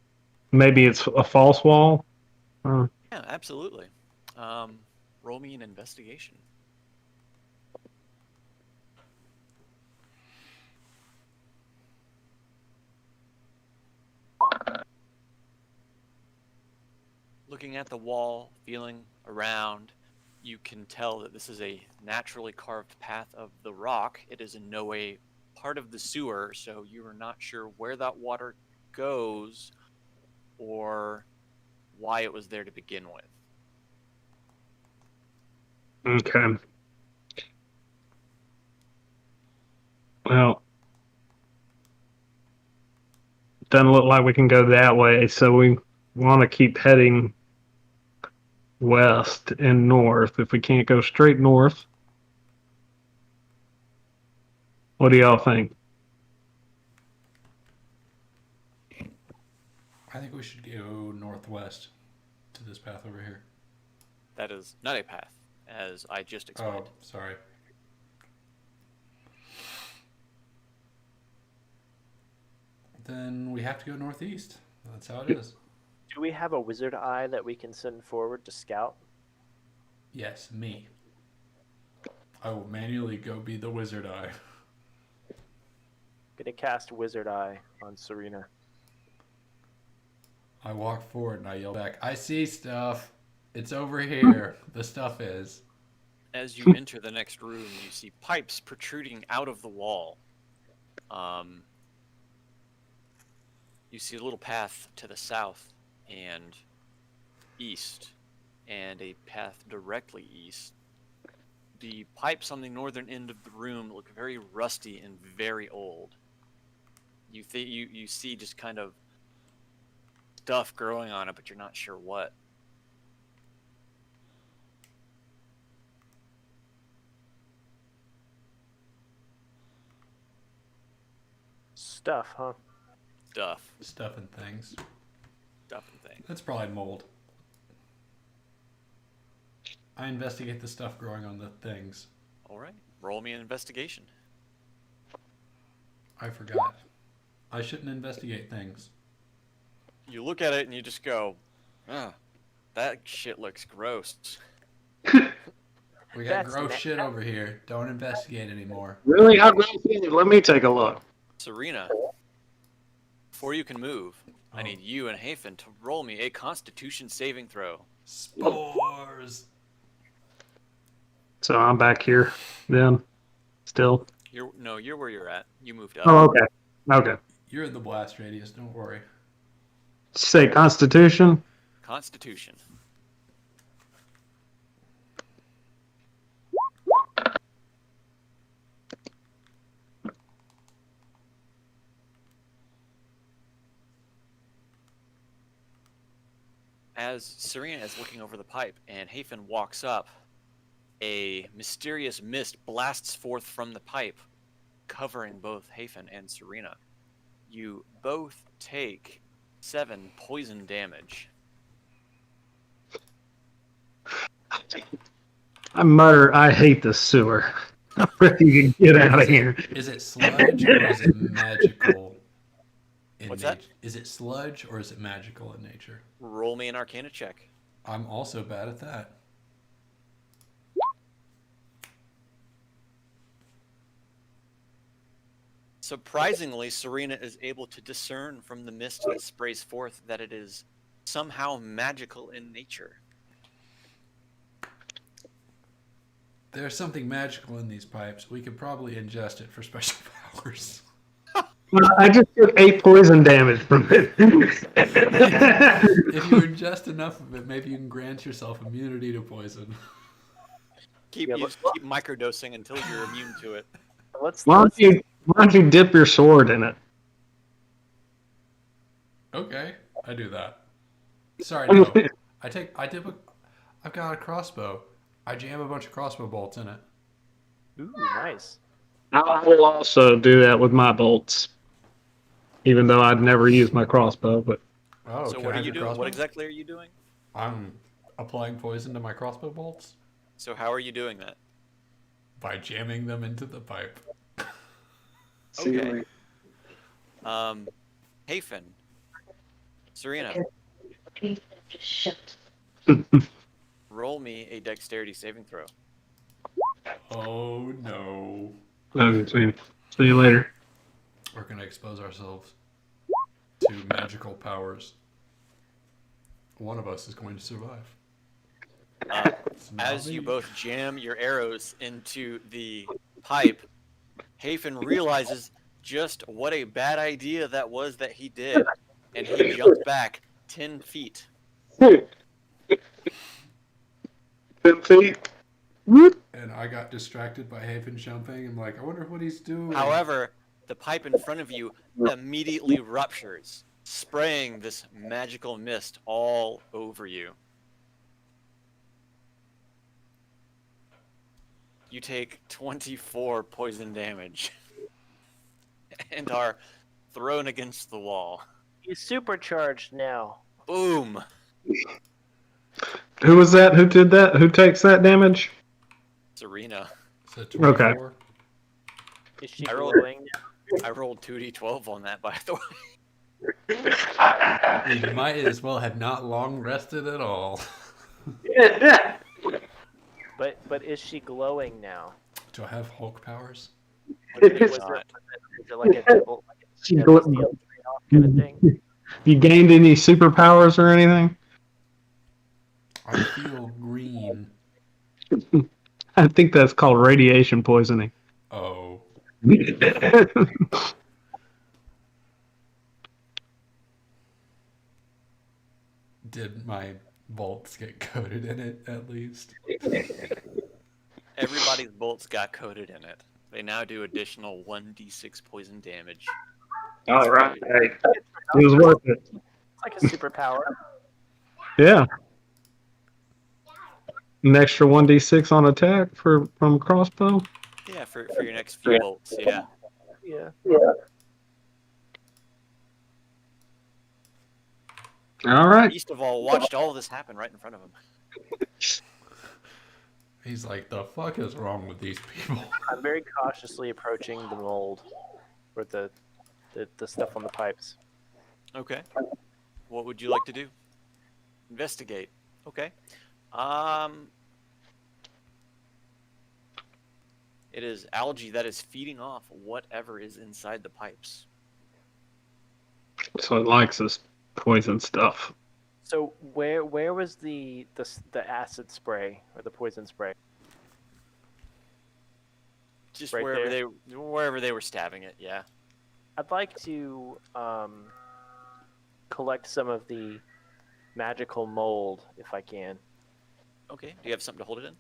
maybe it's a false wall? Yeah, absolutely. Roll me an investigation. Looking at the wall, feeling around, you can tell that this is a naturally carved path of the rock. It is in no way part of the sewer, so you are not sure where that water goes or why it was there to begin with. Okay. Well, doesn't look like we can go that way, so we want to keep heading west and north if we can't go straight north. What do y'all think? I think we should go northwest to this path over here. That is not a path, as I just explained. Oh, sorry. Then we have to go northeast. That's how it is. Do we have a wizard eye that we can send forward to scout? Yes, me. I will manually go be the wizard eye. Gonna cast wizard eye on Serena. I walk forward and I yell back, I see stuff. It's over here. The stuff is. As you enter the next room, you see pipes protruding out of the wall. You see a little path to the south and east, and a path directly east. The pipes on the northern end of the room look very rusty and very old. You see just kind of stuff growing on it, but you're not sure what. Stuff, huh? Stuff and things. Stuff and things. That's probably mold. I investigate the stuff growing on the things. All right, roll me an investigation. I forgot. I shouldn't investigate things. You look at it and you just go, that shit looks gross. We got That's gross na- shit over here. Don't investigate anymore. Really? How gross is it? Let me take a look. Serena, before you can move, I need you and Hafen to roll me a Constitution saving throw. Spores. So I'm back here then, still. You're where you're at. You moved up. Oh, okay. Okay. You're in the blast radius. Don't worry. Say Constitution. Constitution. As Serena is looking over the pipe and Hafen walks up, a mysterious mist blasts forth from the pipe, covering both Hafen and Serena. You both take 7 poison damage. I mutter, I hate the sewer. I'm ready to get out of here. Is it sludge or is it magical in What's nature? that? Is it sludge or is it magical in nature? Roll me an Arcana check. I'm also bad at that. Surprisingly, Serena is able to discern from the mist that sprays forth that it is somehow magical in nature. There's something magical in these pipes. We could probably ingest it for special powers. Well, I just took 8 poison damage from it. If you ingest enough of it, maybe you can grant yourself immunity to poison. Keep Yeah, keep microdosing until you're immune to it. Why don't you dip your sword in it? Okay, I do that. Sorry, no. I've got a crossbow. I jam a bunch of crossbow bolts in it. Ooh, nice. I will also do that with my bolts. Even though I'd never use my crossbow, but Oh, So can what I are have you your doing? crossbow? What exactly are you doing? I'm applying poison to my crossbow bolts So how are you doing that? by jamming them into the pipe. Okay. Hafen. Serena, Just shut. roll me a dexterity saving throw. Oh no. okay, see you later. We're going to expose ourselves to magical powers. One of us is going to survive. It's not As you me. both jam your arrows into the pipe, Hafen realizes just what a bad idea that was that he did, and he jumps back 10 feet. 10 feet. And I got distracted by Haven jumping. I'm like, I wonder what he's doing. However, the pipe in front of you immediately ruptures, spraying this magical mist all over you. You take 24 poison damage and are thrown against the wall. He's supercharged now. Boom! Who was that? Who did that? Who takes that damage? Serena. So 24. Okay. Is she I rolled- glowing now? I rolled 2d12 on that, by the way. You might as well have not long rested at all. But is she glowing now? Do I have Hulk powers? What do you Was not? Is it like a double, like a She double gl- steel trade-off kind of thing? You gained any superpowers or anything? I feel green. I think that's called radiation poisoning. Oh. Did my bolts get coated in it at least? Everybody's bolts got coated in it. They now do additional 1d6 poison damage. All right. Hey, it was worth it. It's like a superpower. Yeah. An extra 1d6 on attack from crossbow. Yeah, for your next few bolts, yeah. Yeah. All right. East of all watched all of this happen right in front of him. He's like, the fuck is wrong with these people? I'm very cautiously approaching the mold or the stuff on the pipes. Okay. What would you like to do? Investigate. Okay. It is algae that is feeding off whatever is inside the pipes. So it likes this poison stuff. So where was the acid spray or the poison spray? Just Right wherever they were stabbing it, yeah. I'd like to collect some of the magical mold if I can. Okay. Do you have something to hold it in?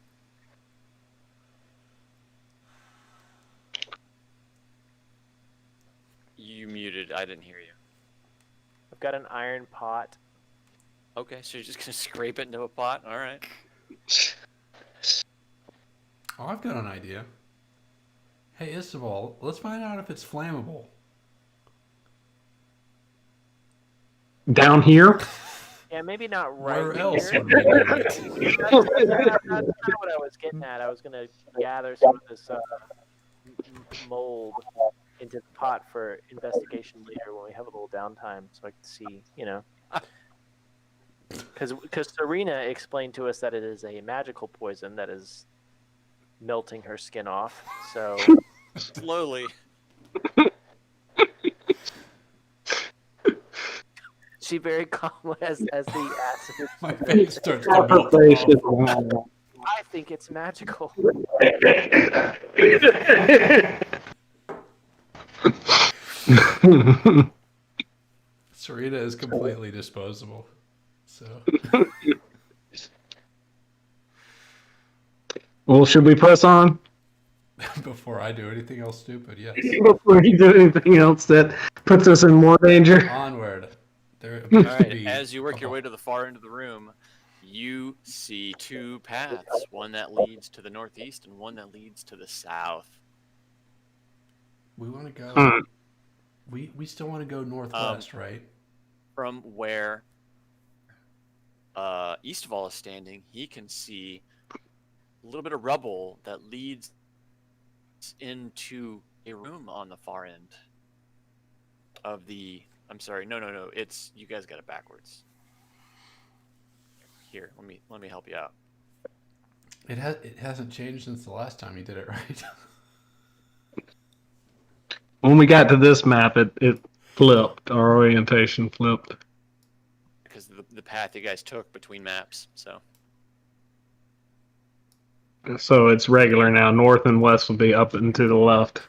You muted. I didn't hear you. I've got an iron pot. Okay, so you're just gonna scrape it into a pot. All right. Oh, I've got an idea. Hey, Isobal, let's find out if it's flammable. Down here? Yeah, maybe not right Where here. else would we do it? That's kind of what I was getting at. I was gonna gather some of this mold into the pot for investigation later when we have a little downtime, so I can see, because Serena explained to us that it is a magical poison that is melting her skin off. So Slowly. she very calm as the acid. My face starts to Her melt face off. is wild. I think it's magical. Serena is completely disposable. So Well, should we press on before I do anything else stupid, yes. before you do anything else that puts us in more danger? Onward. There All appears to right. be As you work your way to the far end of the room, you see two paths. One that leads to the northeast and one that leads to the south. we want to go. Hmm. We still want to go northwest, right? From where Eastval is standing, he can see a little bit of rubble that leads into a room on the far end of the. I'm sorry, no. It's you guys got it backwards. Here, let me help you out. It hasn't changed since the last time you did it, right? When we got to this map, it flipped. Our orientation flipped. Because the path you guys took between maps, so. So it's regular now. North and west will be up and to the left.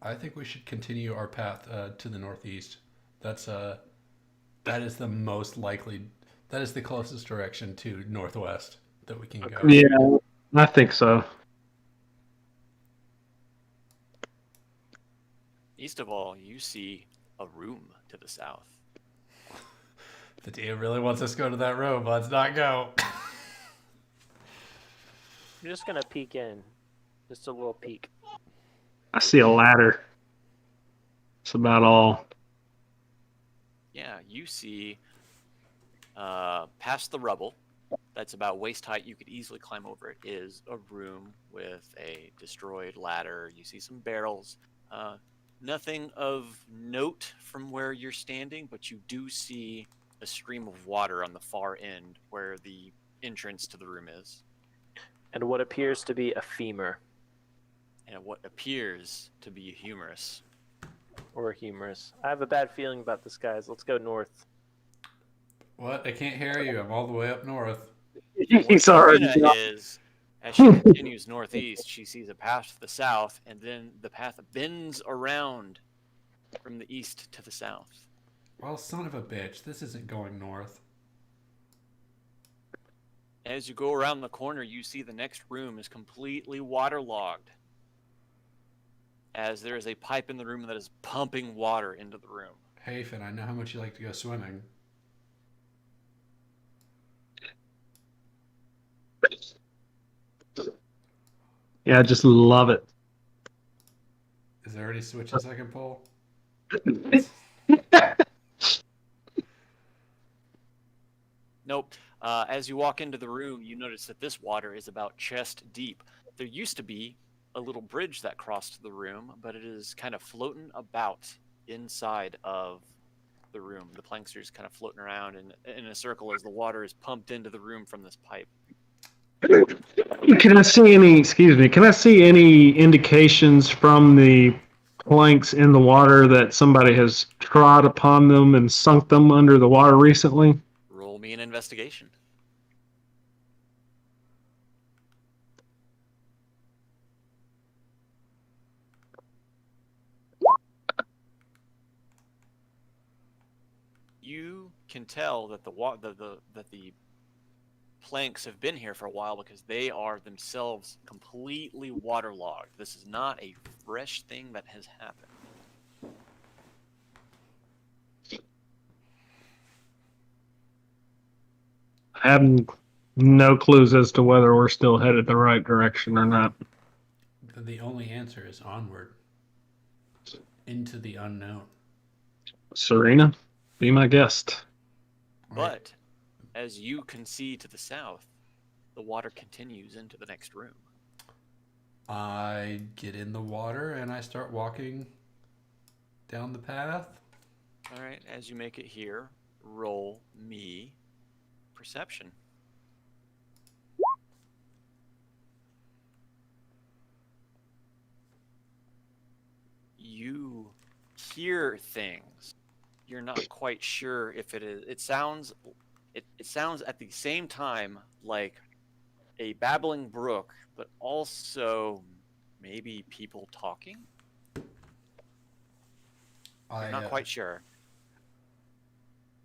I think we should continue our path to the northeast. That is the most likely. That is the closest direction to northwest that we can go. Yeah, I think so. East of all, you see a room to the south. The DM really wants us to go to that room. Let's not go. I'm just gonna peek in, just a little peek. I see a ladder. That's about all. Yeah, you see past the rubble, that's about waist height, you could easily climb over it, is a room with a destroyed ladder. You see some barrels. Nothing of note from where you're standing, but you do see a stream of water on the far end where the entrance to the room is. And what appears to be a femur And what appears to be a humerus. or a humerus. I have a bad feeling about this, guys. Let's go north. What? I can't hear you. I'm all the way up north. He's already Serena is, as she continues northeast, she sees a path to the south, and then the path bends around from the east to the south. Well, son of a bitch, this isn't going north. As you go around the corner, you see the next room is completely waterlogged, as there is a pipe in the room that is pumping water into the room. Hey, Finn, I know how much you like to go swimming. Yeah, I just love it. Is there any switches I can pull? Nope. As you walk into the room, you notice that this water is about chest deep. There used to be a little bridge that crossed the room, but it is kind of floating about inside of the room. The planks are just kind of floating around in a circle as the water is pumped into the room from this pipe. Can I see any? Excuse me. Can I see any indications from the planks in the water that somebody has trod upon them and sunk them under the water recently? Roll me an investigation. You can tell that the planks have been here for a while because they are themselves completely waterlogged. This is not a fresh thing that has happened. I have no clues as to whether we're still headed the right direction or not. The only answer is onward. Into the unknown. Serena, be my guest. But as you can see to the south, the water continues into the next room. I get in the water and I start walking down the path. All right, as you make it here, roll me perception. You hear things. You're not quite sure if it is. It sounds at the same time like a babbling brook, but also maybe people talking. I'm not quite sure.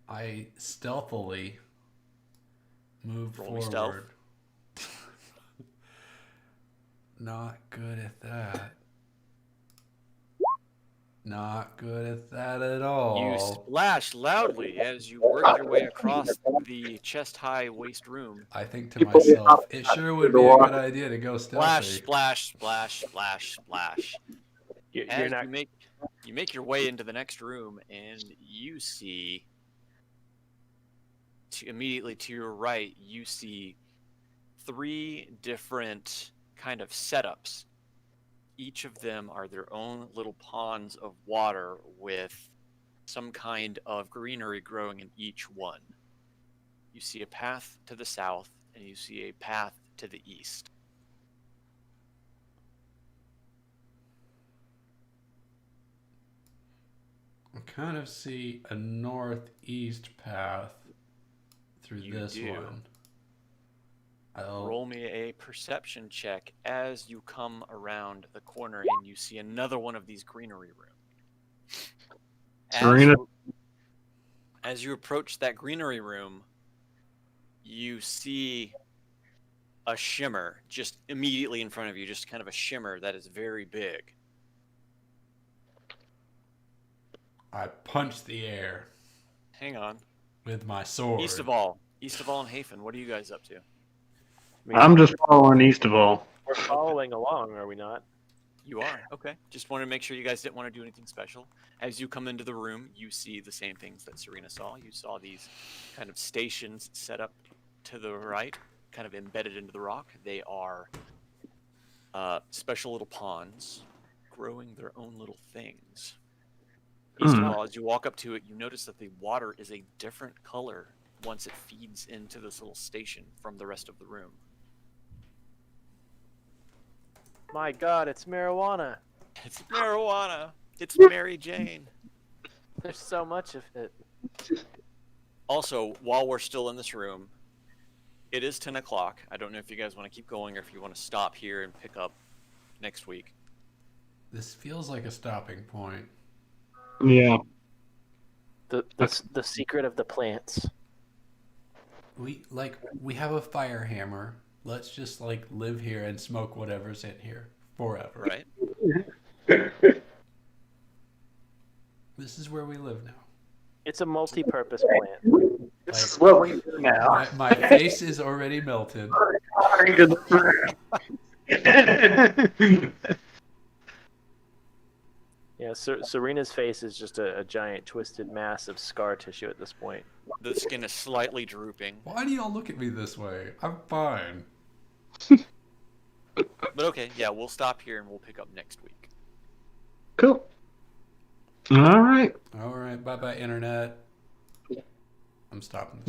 I stealthily move Roll me forward. stealth. Not good at that. Not good at that at all. You splash loudly as you work your way across the chest-high waist room. I think to myself, it sure would be a good idea to go Splash, stealthy. splash, splash, splash, splash. You're As not. you make your way into the next room, and you see immediately to your right, you see 3 different kind of setups. Each of them are their own little ponds of water with some kind of greenery growing in each one. You see a path to the south, and you see a path to the east. I kind of see a northeast path through You this do. one. Roll me a perception check as you come around the corner and you see another one of these greenery rooms. Serena? As you approach that greenery room, you see a shimmer just immediately in front of you, just kind of a shimmer that is very big. I punch the air Hang on. with my sword. East of all and Hafen, what are you guys up to? I'm just following east of all. We're following along, are we not? You are? Okay. Just wanted to make sure you guys didn't want to do anything special. As you come into the room, you see the same things that Serena saw. You saw these kind of stations set up to the right, kind of embedded into the rock. They are special little ponds growing their own little things. East of all, as you walk up to it, you notice that the water is a different color once it feeds into this little station from the rest of the room. My God, it's marijuana. It's marijuana. It's Mary Jane. There's so much of it. Also, while we're still in this room, it is 10 o'clock. I don't know if you guys want to keep going or if you want to stop here and pick up next week. This feels like a stopping point. Yeah. The secret of the plants. We have a fire hammer. Let's just live here and smoke whatever's in here forever. Right? This is where we live now. It's a multi-purpose plant. This is what we do now. My face is already melted. Yeah, Serena's face is just a giant twisted mass of scar tissue at this point. The skin is slightly drooping. Why do y'all look at me this way? I'm fine. But okay, yeah, we'll stop here and we'll pick up next week. Cool. All right. All right, bye-bye, Internet. I'm stopping this.